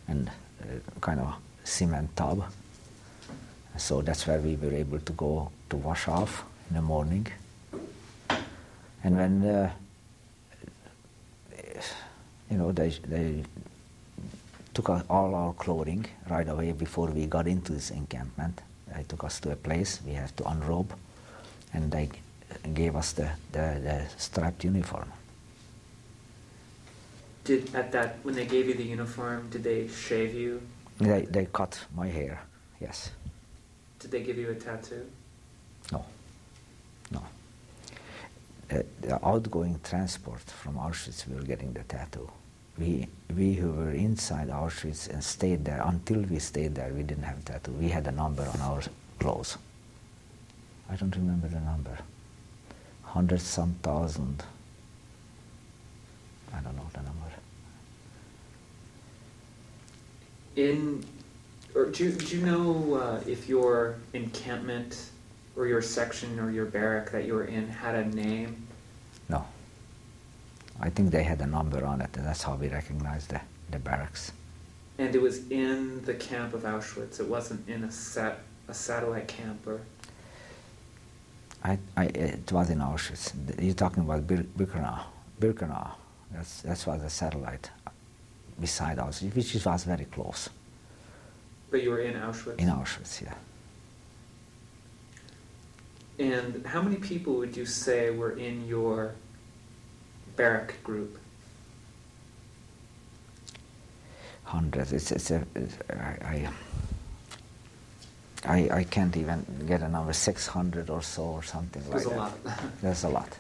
and kind of cement tub. So that's where we were able to go to wash off in the morning. And when they took all our clothing right away before we got into this encampment. They took us to a place we had to unrobe, and they gave us the striped uniform. When they gave you the uniform, did they shave you? They cut my hair, yes. Did they give you a tattoo? No. The outgoing transport from Auschwitz, we were getting the tattoo. We who were inside Auschwitz and stayed there, until we stayed there, we didn't have a tattoo. We had a number on our clothes. I don't remember the number. 100-some thousand. I don't know the number. Do you know if your encampment or your section or your barrack that you were in had a name? No. I think they had a number on it, and that's how we recognized the barracks. And it was in the camp of Auschwitz. It wasn't in a satellite camp, or? It was in Auschwitz. You're talking about Birkenau. Birkenau. That was a satellite beside Auschwitz, which was very close. But you were in Auschwitz? In Auschwitz, yeah. And how many people would you say were in your barrack group? hundreds. I can't even get a number, 600 or so or something like that. There's a lot.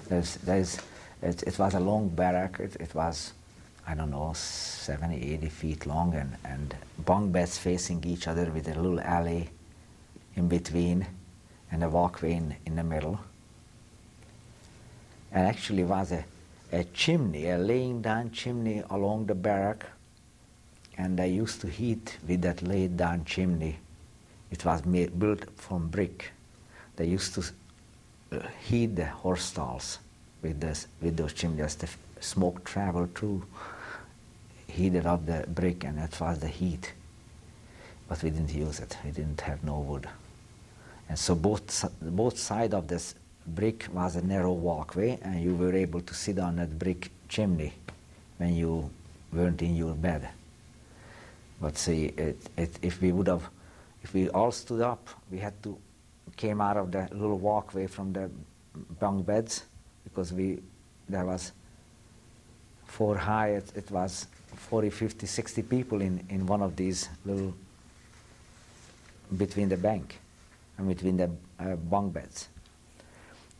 There's a lot. It was a long barrack. It was, I don't know, 70, 80 feet long, and bunk beds facing each other with a little alley in between and a walkway in the middle. And actually was a chimney, a laying down chimney along the barrack, and they used to heat with that laid down chimney. It was built from brick. They used to heat the horse stalls with those chimneys. The smoke traveled through, heated up the brick, and that was the heat. But we didn't use it. We didn't have no wood. And so both sides of this brick was a narrow walkway, and you were able to sit on that brick chimney when you weren't in your bed. But see, if we all stood up, we had to came out of the little walkway from the bunk beds, because there was 4 high. It was 40, 50, 60 people in one of these little between the bank and between the bunk beds.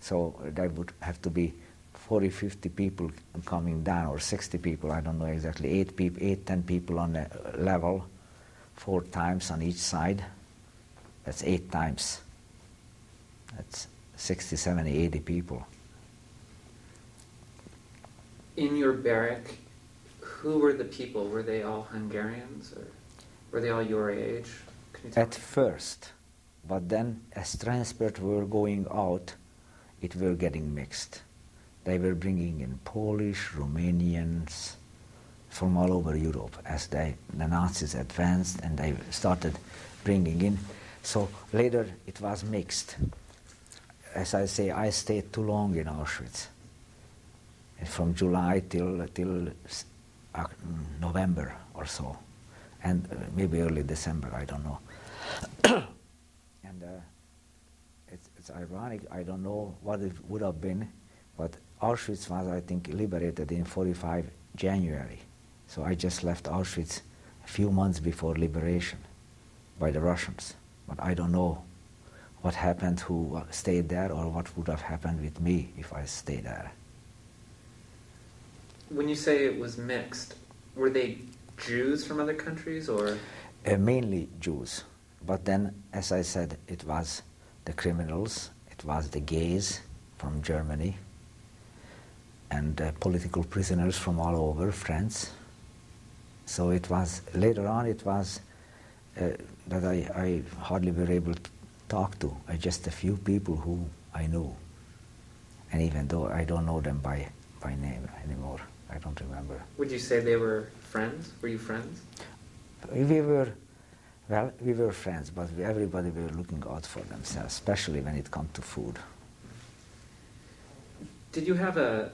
So there would have to be 40, 50 people coming down, or 60 people, I don't know exactly, 8, 10 people on the level, 4 times on each side. That's 8 times. That's 60, 70, 80 people. In your barrack, who were the people? Were they all Hungarians, or were they all your age? Can you tell At first, but then as transport were going out, it were getting mixed. They were bringing in Polish, Romanians, from all over Europe as the Nazis advanced, and they started bringing in. So later it was mixed. As I say, I stayed too long in Auschwitz, from July till November or so, and maybe early December, I don't know. And it's ironic, I don't know what it would have been, but Auschwitz was, I think, liberated in 45 January. So I just left Auschwitz a few months before liberation by the Russians. But I don't know what happened, who stayed there, or what would have happened with me if I stayed there. When you say it was mixed, were they Jews from other countries, or? Mainly Jews. But then, as I said, it was the criminals, it was the gays from Germany, and political prisoners from all over France. So it was, later on it was that I hardly were able to talk to, just a few people who I knew. And even though I don't know them by name anymore, I don't remember. Would you say they were friends? Were you friends? We were friends, but everybody were looking out for themselves, especially when it come to food. Did you have a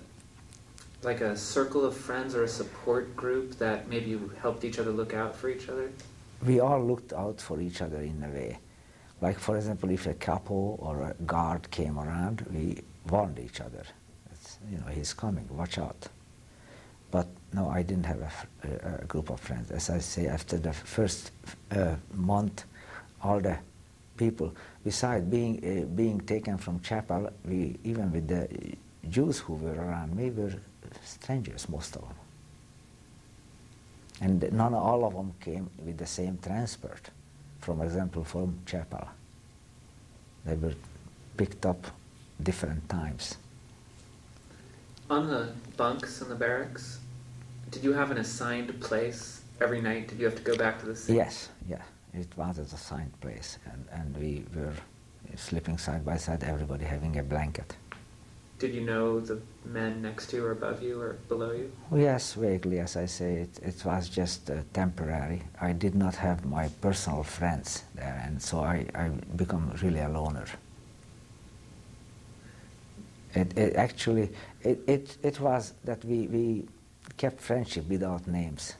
circle of friends or a support group that maybe you helped each other look out for each other? We all looked out for each other in a way. Like, for example, if a couple or a guard came around, we warned each other. He's coming, watch out. But no, I didn't have a group of friends. As I say, after the first month, all the people, besides being taken from chapel, even with the Jews who were around me, were strangers, most of them. And not all of them came with the same transport, for example, from chapel. They were picked up different times. On the bunks in the barracks, did you have an assigned place every night? Did you have to go back to the same? Yes, yeah. It was an assigned place, and we were sleeping side by side, everybody having a blanket. Did you know the men next to you or above you or below you? Yes, vaguely, as I say. It was just temporary. I did not have my personal friends there, and so I become really a loner. It was that we kept friendship without names.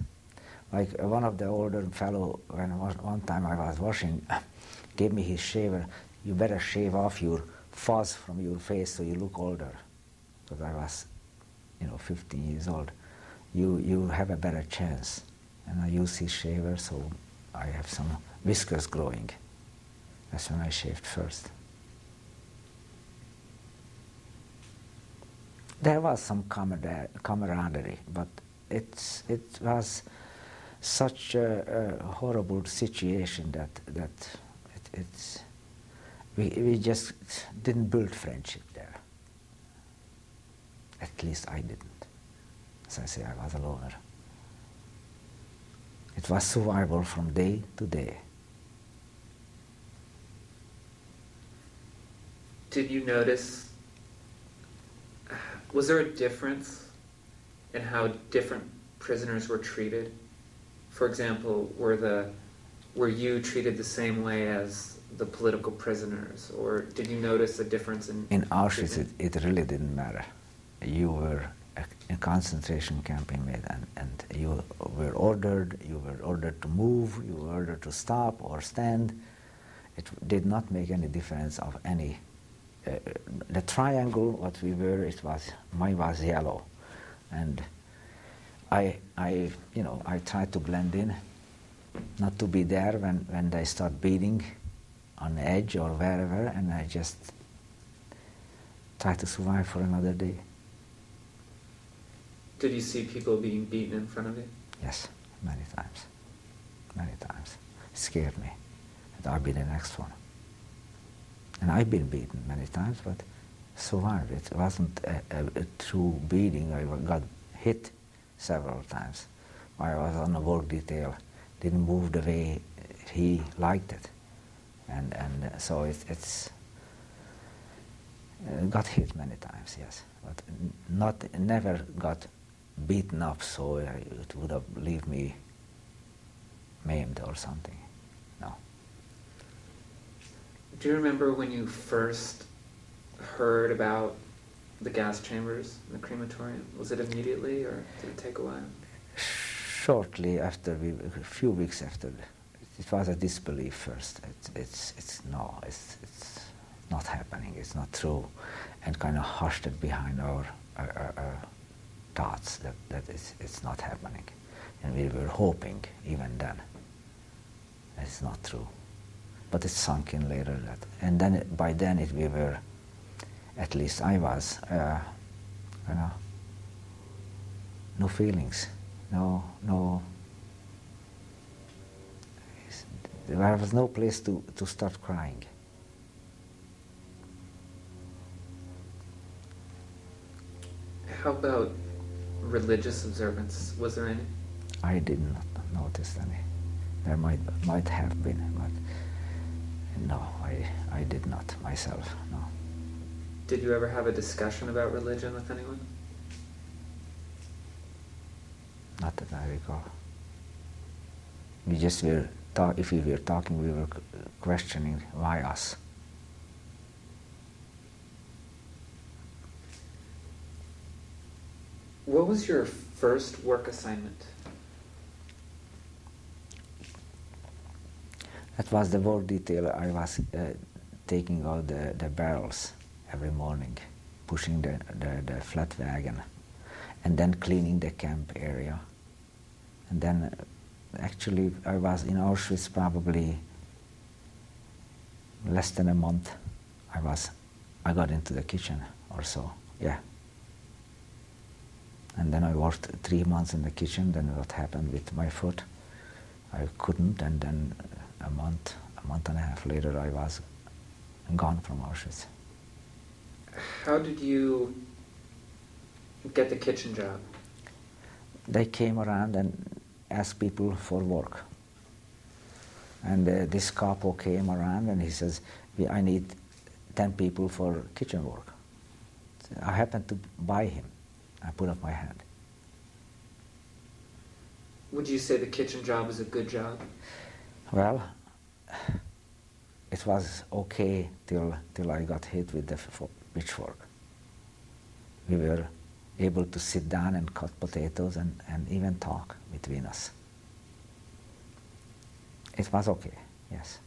Like one of the older fellow, when one time I was washing, gave me his shaver. You better shave off your fuzz from your face so you look older. Because I was, 15 years old. You have a better chance. and I use his shaver, so I have some whiskers growing. That's when I shaved first. There was some camaraderie, but it was such a horrible situation that we just didn't build friendship there. At least I didn't. As I say, I was a loner. It was survival from day to day. Did you notice, was there a difference in how different prisoners were treated? For example, were you treated the same way as the political prisoners, or did you notice a difference in Auschwitz, it really didn't matter. You were in concentration camp inmate, and you were ordered to move, you were ordered to stop or stand. It did not make any difference of any. The triangle, what we were, mine was yellow, and I tried to blend in, not to be there when they start beating on the edge or wherever, and I just tried to survive for another day. Did you see people being beaten in front of you? Yes, many times. Many times. It scared me. And I'll be the next one. And I've been beaten many times, but survived. It wasn't a true beating. I got hit several times. I was on a work detail, didn't move the way he liked it. And so it's got hit many times, yes. But never got beaten up so it would have left me maimed or something. No. Do you remember when you first heard about the gas chambers in the crematorium? Was it immediately, or did it take a while? Shortly after, a few weeks after. It was a disbelief first. It's not happening. It's not true, and kind of hushed it behind our thoughts that it's not happening, and we were hoping even then it's not true. But it sunk in later that, and then by then we were, at least I was, no feelings, no. There was no place to start crying. How about religious observance? Was there any? I did not notice any. There might have been, but no, I did not myself, no. Did you ever have a discussion about religion with anyone? Not that I recall. We just were, if we were talking, we were questioning why us. What was your first work assignment? That was the work detail. I was taking out the barrels every morning, pushing the flat wagon, and then cleaning the camp area. And then actually I was in Auschwitz probably less than a month. I got into the kitchen or so, yeah. And then I worked 3 months in the kitchen. Then what happened with my foot, I couldn't, and then a month and a half later I was gone from Auschwitz. How did you get the kitchen job? They came around and asked people for work. And this capo came around and he says, I need 10 people for kitchen work. I happened to buy him. I put up my hand. Would you say the kitchen job was a good job? Well, it was okay till I got hit with the pitchfork. We were able to sit down and cut potatoes and even talk between us. It was okay, yes.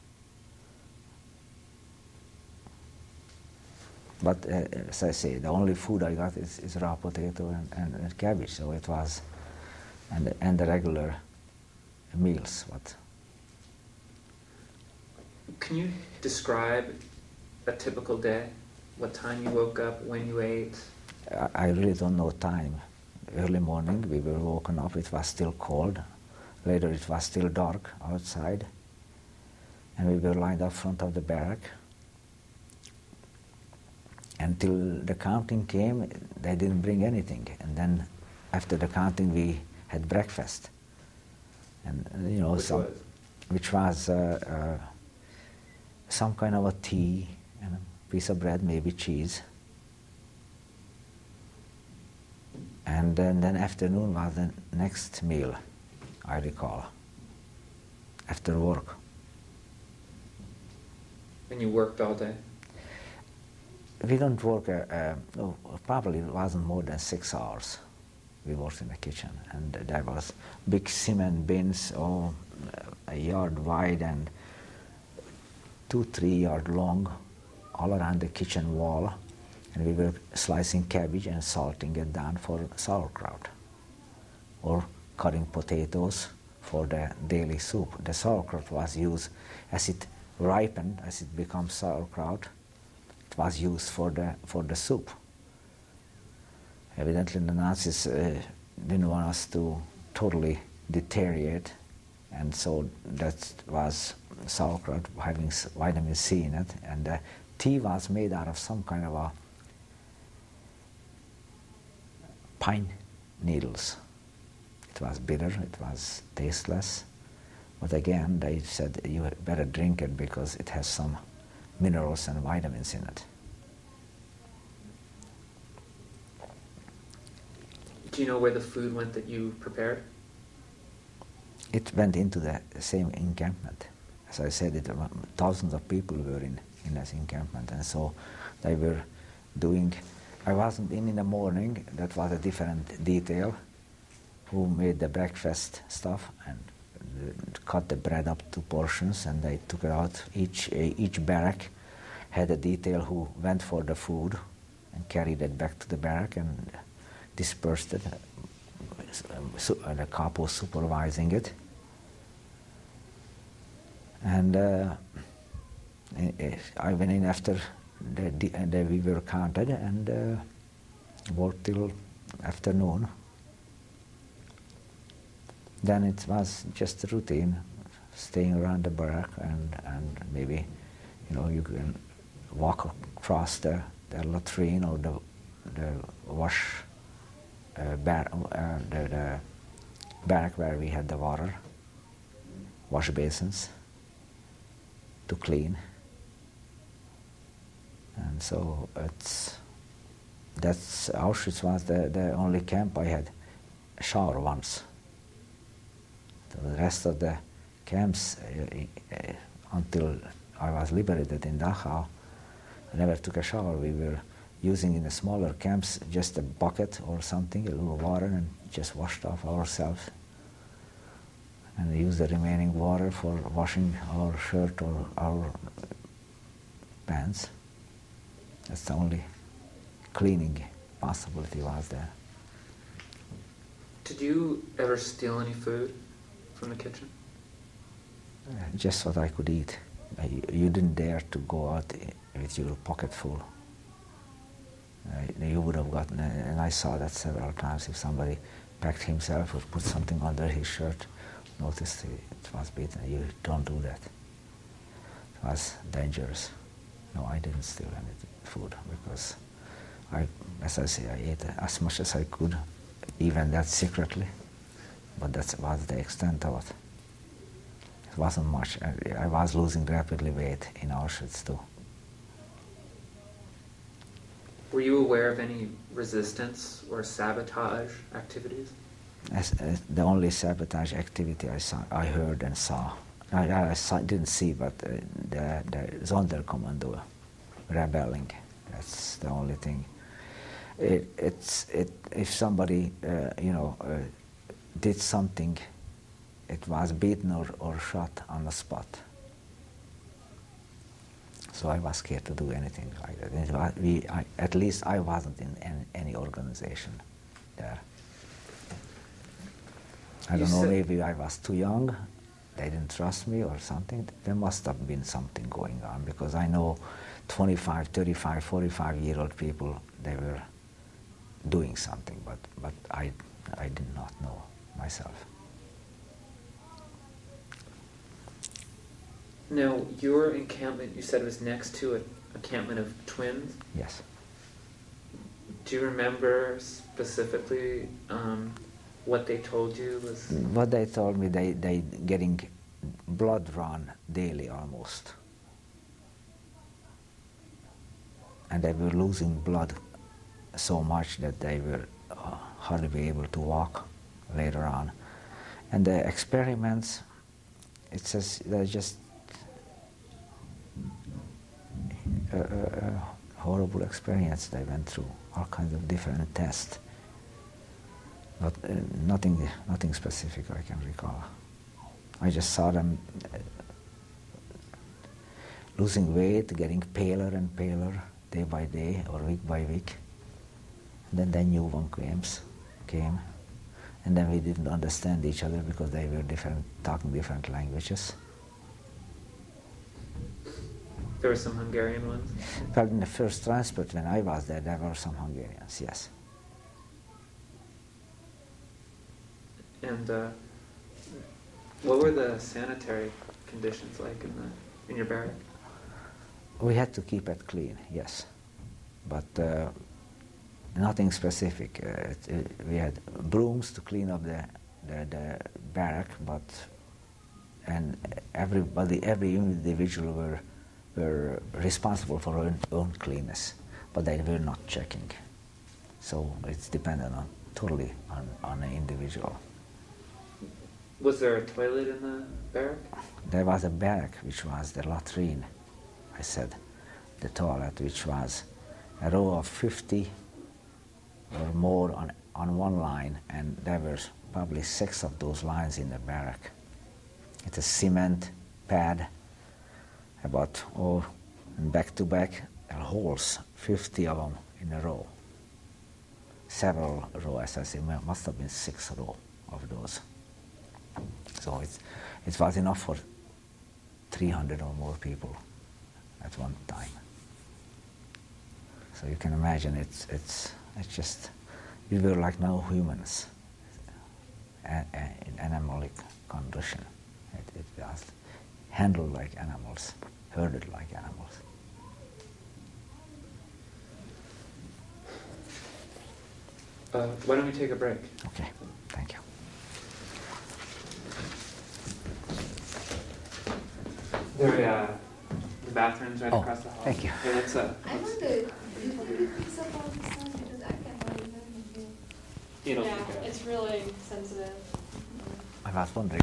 But as I say, the only food I got is raw potato and cabbage, so it was, and the regular meals. What Can you describe a typical day? What time you woke up, when you ate? I really don't know time. Early morning we were woken up, it was still cold. Later it was still dark outside. And we were lined up front of the barrack. Until the counting came, they didn't bring anything. And then after the counting we had breakfast. And you know, which was some kind of a tea and a piece of bread, maybe cheese. And then afternoon was the next meal, I recall, after work. And you worked all day? We don't work, probably it wasn't more than 6 hours we worked in the kitchen. And there was big cement bins, a yard wide and 2-3 yard long, all around the kitchen wall. And we were slicing cabbage and salting it down for sauerkraut, or cutting potatoes for the daily soup. The sauerkraut was used as it ripened, as it becomes sauerkraut. It was used for the soup. Evidently, the Nazis didn't want us to totally deteriorate, and so that was sauerkraut having vitamin C in it. And the tea was made out of some kind of a pine needles. It was bitter, it was tasteless, but again they said you better drink it because it has some minerals and vitamins in it. Do you know where the food went that you prepared? It went into the same encampment. As I said, thousands of people were in this encampment, and so they were doing. I wasn't in the morning, that was a different detail, who made the breakfast stuff and cut the bread up to portions, and they took it out. Each barrack had a detail who went for the food and carried it back to the barrack and dispersed it, the capo supervising it. And I went in after we were counted and worked till afternoon. Then it was just a routine, staying around the barrack and maybe, you can walk across the latrine or the wash the barrack where we had the wash basins to clean. And so Auschwitz was the only camp I had a shower once. The rest of the camps, until I was liberated in Dachau, I never took a shower. We were using in the smaller camps just a bucket or something, a little water, and just washed off ourselves. And we used the remaining water for washing our shirt or our pants. That's the only cleaning possibility was there. Did you ever steal any food from the kitchen? Just what I could eat. You didn't dare to go out with your pocket full. You would have gotten, and I saw that several times, if somebody packed himself or put something under his shirt, noticed it was beaten. You don't do that. It was dangerous. No, I didn't steal any food because as I say, I ate as much as I could, even that secretly, but that was the extent of it. It wasn't much. I was losing rapidly weight in Auschwitz too. Were you aware of any resistance or sabotage activities? The only sabotage activity I heard and saw. I didn't see, but the Sonderkommando rebelling. That's the only thing. If somebody did something, it was beaten or shot on the spot. So I was scared to do anything like that. At least I wasn't in any organization there. I don't know, maybe I was too young, they didn't trust me or something. There must have been something going on, because I know 25, 35, 45-year-old people, they were doing something, but I did not know myself. Now, your encampment, you said, was next to an encampment of twins? Yes. Do you remember specifically what they told you was? What they told me, they getting blood drawn daily almost. And they were losing blood so much that they will hardly be able to walk later on. And the experiments, it says they're just a horrible experience they went through, all kinds of different tests. But nothing specific I can recall. I just saw them losing weight, getting paler and paler day by day or week by week. And then the new one came, and then we didn't understand each other because they were talking different languages. There were some Hungarian ones? Well, in the first transport when I was there were some Hungarians, yes. And what were the sanitary conditions like in your barrack? We had to keep it clean, yes, but nothing specific. We had brooms to clean up the barrack, and every individual were responsible for their own cleanness, but they were not checking. So it's dependent totally on the individual. Was there a toilet in the barrack? There was a barrack, which was the latrine, I said, the toilet, which was a row of 50 or more on one line, and there were probably 6 of those lines in the barrack. It's a cement pad, about back to back, holes, 50 of them in a row. Several rows, as I say, must have been 6 rows of those. So it was enough for 300 or more people at one time. So you can imagine it's just, we were like no humans, in animalic condition. It was handled like animals, herded like animals. Why don't we take a break? Okay, thank you. The bathroom's right across the hall. Thank you. Yeah, let's, I wonder, did you pick up all this time? Because I can't hardly hear anything. you know, Yeah, it's really sensitive. I was wondering.